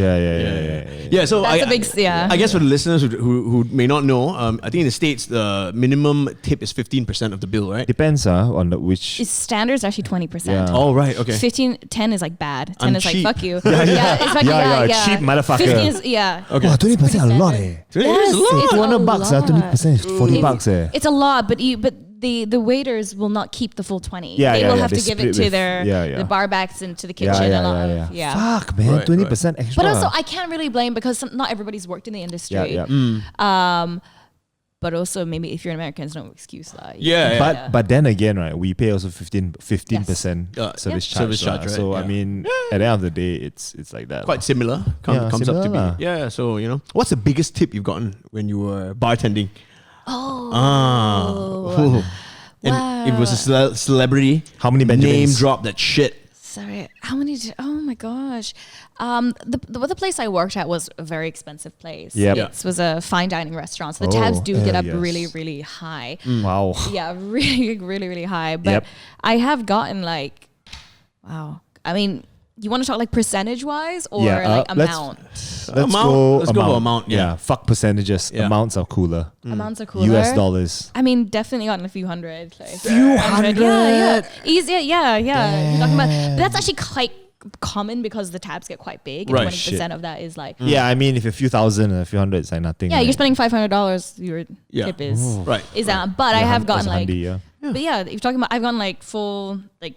Yeah. So That's I, a big, yeah. I guess for the listeners who may not know, I think in the States the minimum tip is 15% of the bill, right? Depends on which. It's standard is actually 20%. Yeah. Oh right, okay. 10 is like bad. 10 I'm is cheap. like fuck you. It's like, Yeah, cheap motherfucker. 15 is, yeah. Okay. Wow, 20% a lot standard. It's a lot. It's $200 a lot. 20% is $40 It's a lot, but the waiters will not keep the full 20. Yeah, they yeah, will yeah. have They to give split it to with- their yeah. the barbacks and to the kitchen and all. Yeah. Fuck, man, Right, 20% extra. But also, I can't really blame because not everybody's worked in the industry. yeah. But also, maybe if you're an American, it's no excuse. Yeah. But then again, right, we pay also 15% Yes. service charge. Service charge, right? So I Yeah. mean, at the end of the day, it's like that. Quite similar. Yeah, Comes similar up to lah. be. Yeah. So you know, what's the biggest tip you've gotten when you were bartending? Oh. And it was a celebrity. How many Name Benjamins? drop that shit. Sorry, how many? Oh my gosh, the place I worked at was a very expensive place. Yep. Yeah. It was a fine dining restaurant, so the Oh, tabs do get up yes. really, really high. Wow. Yeah, really, really, really high. But Yep. I have gotten like, wow. I mean, you want to talk like percentage wise or like amount? Let's go for amount. Yeah. Fuck percentages. Yeah. Amounts are cooler. Amounts are cooler. US dollars. I mean, definitely gotten a few hundred. Like, Few hundred? Yeah. Easy. Yeah. You're talking about, but that's actually quite common because the tabs get quite big. Right. And 20% of that is like, Yeah, I mean, if a few thousand and a few hundred, it's like nothing. yeah, right? you're spending $500. Your Yeah. tip is Right. that. But I have gotten That's like, handy, yeah. but yeah, if you're talking about, I've gotten like full like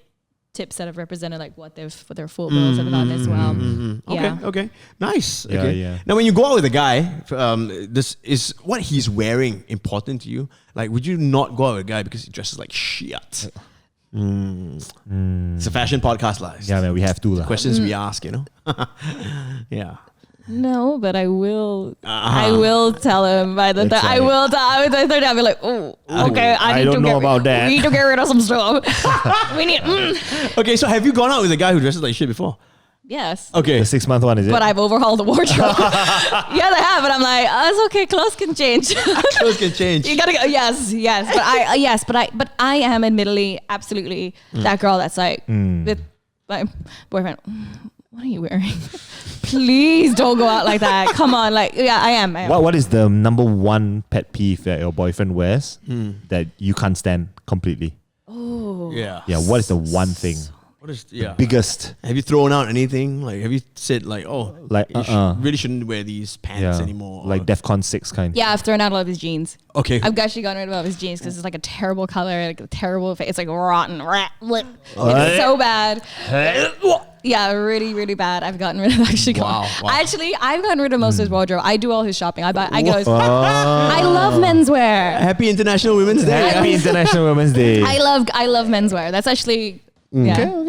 tips that have represented like what their full bills have gotten as well. Yeah. Okay. Nice. Yeah, okay. yeah. Now, when you go out with a guy, this is what he's wearing important to you. Like, would you not go out with a guy because he dresses like shit? It's a fashion podcast, lah. Yeah, man, we have to. lah. Questions we ask, you know. Yeah. No, but I will. I will tell him by the. It's I like- will tell. By the third day, I'll be like, oh, okay. I need don't to know get, about that. We need to get rid of some stuff. We need. Okay, so have you gone out with a guy who dresses like shit before? Yes. Okay. The 6-month one, is it? But I've overhauled the wardrobe. Yeah, they have, but I'm like, oh, it's okay. Clothes can change. Clothes can change. You gotta go. Yes. But I am admittedly, absolutely that girl that's like with my boyfriend. What are you wearing? Please don't go out like that. Come on, like I am. What is the number one pet peeve that your boyfriend wears that you can't stand completely? Oh, Yeah. Yeah, what is the one thing? What is Biggest. Have you thrown out anything? Like, have you said like, oh, Like, you really shouldn't wear these pants anymore? Like DEFCON 6 kind. Yeah, I've thrown out all of his jeans. Okay. I've actually gotten rid of all of his jeans because it's like a terrible color, like a terrible face. It's like rotten. It's so bad. Yeah, really, really bad. I've gotten rid of Wow. Actually, I've gotten rid of most of his wardrobe. I do all his shopping. I love menswear. Happy International Women's Day. Happy International Women's Day. I love menswear. That's actually yeah,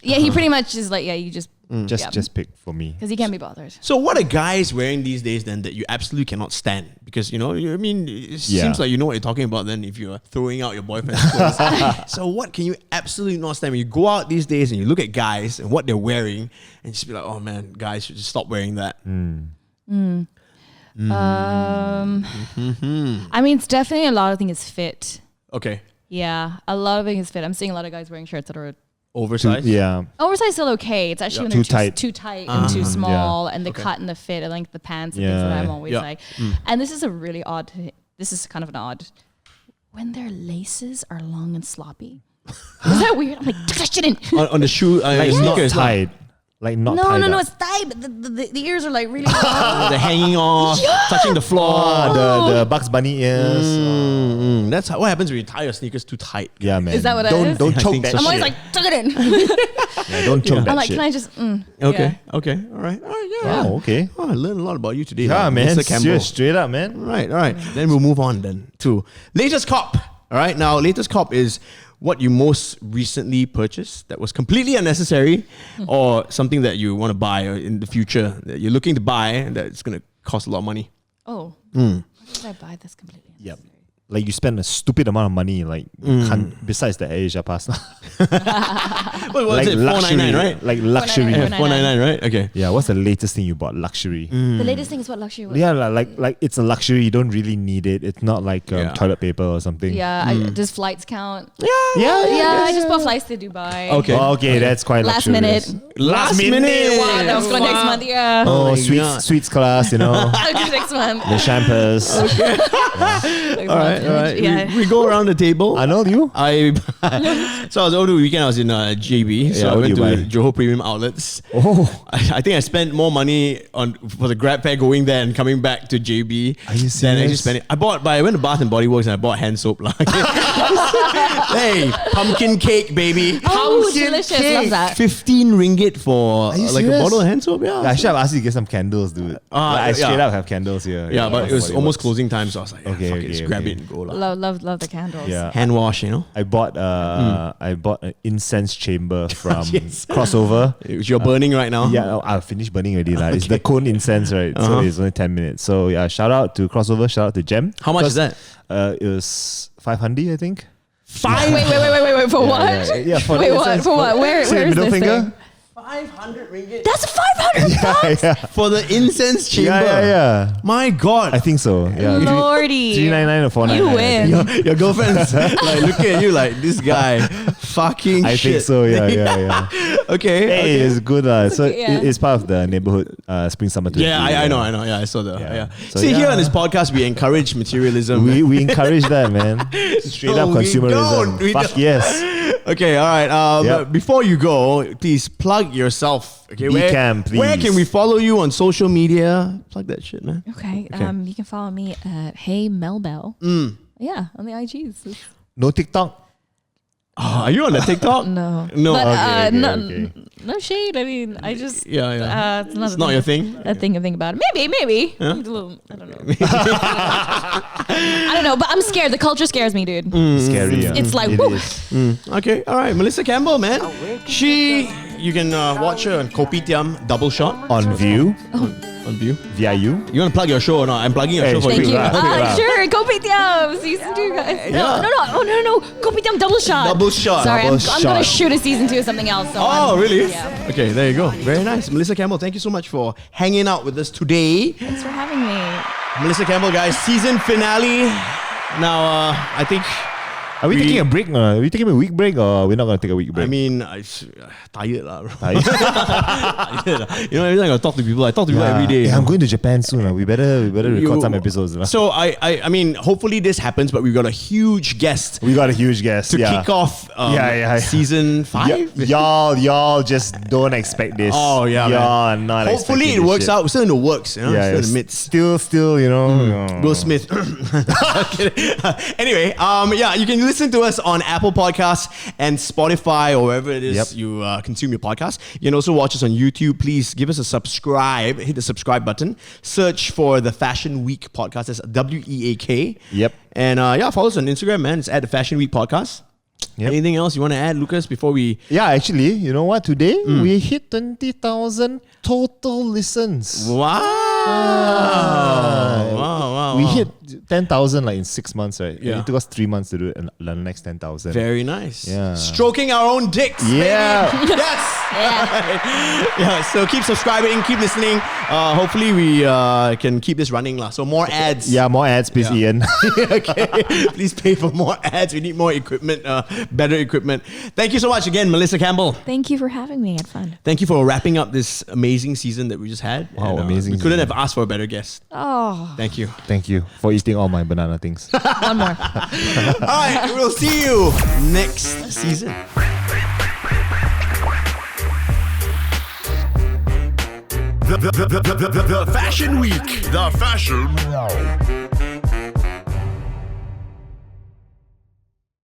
he pretty much is like, yeah, you just Just pick for me. because he can't be bothered. So what are guys wearing these days then that you absolutely cannot stand? Because, you know, I mean, it seems like you know what you're talking about then if you're throwing out your boyfriend's clothes. So what can you absolutely not stand? When you go out these days and you look at guys and what they're wearing and just be like, oh man, guys should just stop wearing that. I mean, it's definitely a lot of things is fit. Okay. Yeah, a lot of it is fit. I'm seeing a lot of guys wearing shirts that are Oversized? Yeah. oversized still okay. It's actually when Too they're tight. too tight and too small, and the cut and the fit, and like the pants and things that I'm always like. And this is a really odd. This is kind of an odd. When their laces are long and sloppy, is that weird? I'm like, tuck that shit in. On the shoe, Like it's not not tied. Like not tied No, up. it's tight, but the ears are like really long. they're hanging off, touching the floor. The Bugs Bunny ears. That's what happens when you tie your sneakers too tight. Yeah, man. Is that what it don't is? Don't I choke think that so. shit. I'm always like, tuck it in. Yeah, don't choke that I'm like, shit. can I just? Okay. Yeah. Okay. All right. Yeah. Oh, okay. Oh, I learned a lot about you today. Yeah, man. Melissa Campbell. Serious, straight up, man. All right. Then we'll move on then to latest cop. All right. Now, latest cop is what you most recently purchased that was completely unnecessary, or something that you want to buy in the future that you're looking to buy and that's going to cost a lot of money. Oh, why did I buy this completely? Yep. Like you spend a stupid amount of money, like you can't, besides the Asia Pass. What was Like it? luxury, $499, right? like luxury. $499. $499, right? Okay. Yeah, what's the latest thing you bought? Luxury. The latest thing is what luxury was. Yeah, like it's a luxury. You don't really need it. It's not like toilet paper or something. Yeah, does flights count? Yeah. Yeah, I just bought flights to Dubai. Okay. Oh, okay, that's quite Last luxurious. minute. Last minute. Wow, that was for next month. Yeah. Oh, my sweets, God. sweets class, you know, I'll do next month. the champers. All right. Yeah. We go around the table. I know you. So I was over the weekend. I was in JB. So Yeah, I what went did you to buy? Johor Premium Outlets. Oh, I think I spent more money for the Grab fare going there and coming back to JB Are you than actually serious? spending. I went to Bath and Body Works and I bought hand soap. Hey, pumpkin cake, baby. Oh, Pumpkin delicious. cake. Love that. 15 ringgit for Are you like a serious? bottle of hand soap. Yeah. I should have asked you to get some candles, dude. I straight yeah. up have candles here. Yeah, but it was Body almost Works. closing time, so I was like, Okay, fuck it, just okay, grab okay. it and go. lah. Love the candles. Yeah. Hand wash, you know. I bought an incense chamber from Yes. Crossover. Which you're burning right now. Yeah, I finished burning already. It's the cone incense, right? So it's only 10 minutes. So yeah, shout out to Crossover, shout out to Gem. How much is that? It was 500, I think. Wait, for what? Yeah, for Wait, the what? incense. For what? Where See the is middle this finger? thing? 500 ringgit That's 500 bucks. Yeah. for the incense chamber. Yeah. My God. I think so. Yeah. Lordy. 399 or 499. You win. Your girlfriend's like looking at you like this guy fucking I shit. think so. Yeah. Okay. Hey, okay. it's good. So yeah. it's part of the neighborhood spring summer. 20. Yeah, I know. Yeah, I saw the. Yeah. Yeah. So, See, here yeah. on this podcast, we encourage materialism. We encourage that, man. Straight up No, we consumerism. don't. We Fuck don't. yes. Okay, all right. Yep. Before you go, please plug yourself. Okay, Cam, please. Where can we follow you on social media? Plug that shit, man. Okay. You can follow me at Hey Melbell. Yeah, on the IGs. No TikTok. Oh, are you on the TikTok? No. No. But, okay. no shade. I mean, I just Yeah. it's Not your thing. A thing to think about. Maybe. Yeah? A little, I don't know. I don't know, but I'm scared. The culture scares me, dude. Scary. Yeah. It's like, It woo. is. Okay, all right. Melissa Campbell, man. You can watch her on Kopitiam Double Shot On View. on View. VIU. You want to plug your show or not? I'm plugging your Hey, show for Thank you. you. Right. Sure, Kopitiam season 2, guys. No. Kopitiam double shot. Double shot. Sorry, Double I'm gonna shot. shoot a season 2 of something else. So Oh, really? Yeah. Okay, there you go. Very nice. Melissa Campbell, thank you so much for hanging out with us today. Thanks for having me. Melissa Campbell, guys, season finale. Now, I think Are we taking a break? Are we taking a week break or we're not going to take a week break? I mean, I'm tired lah, bro. Tired? You know, every time I talk to people, I talk to people every day. Yeah, I'm going to Japan soon. We better record some episodes. So I mean, hopefully this happens, but we've got a huge guest We got a huge guest to kick off season 5. Y'all just don't expect this. Oh yeah, y'all man. are not. Hopefully it works out. We're still in the works, you know. Yeah, still in the midst. still, you know. Will Smith. Anyway, you can listen to us on Apple Podcasts and Spotify or wherever it is you consume your podcast. You can also watch us on YouTube. Please give us a subscribe. Hit the subscribe button. Search for the Fashion Week Podcast. That's WEAK. Yep. And follow us on Instagram, man. It's at the Fashion Week Podcast. Yep. Anything else you want to add, Lucas, before we... Yeah, actually, you know what? Today, we hit 20,000 total listens. Wow. We hit 10,000 like in 6 months, right? Yeah. And it took us 3 months to do it, and the next 10,000. Very nice. Yeah. Stroking our own dicks. Yeah. Baby. Yes. Yeah. So keep subscribing, keep listening. Hopefully we can keep this running lah. So more ads. Yeah, more ads, please, Ian. Okay. Please pay for more ads. We need more equipment, better equipment. Thank you so much again, Melissa Campbell. Thank you for having me. I had fun. Thank you for wrapping up this amazing season that we just had. Wow, amazing We couldn't season. have asked for a better guest. Oh, Thank you. Thank you for eating all my banana things. one more. All right, we'll see you next season. The Fashion Week. The Fashion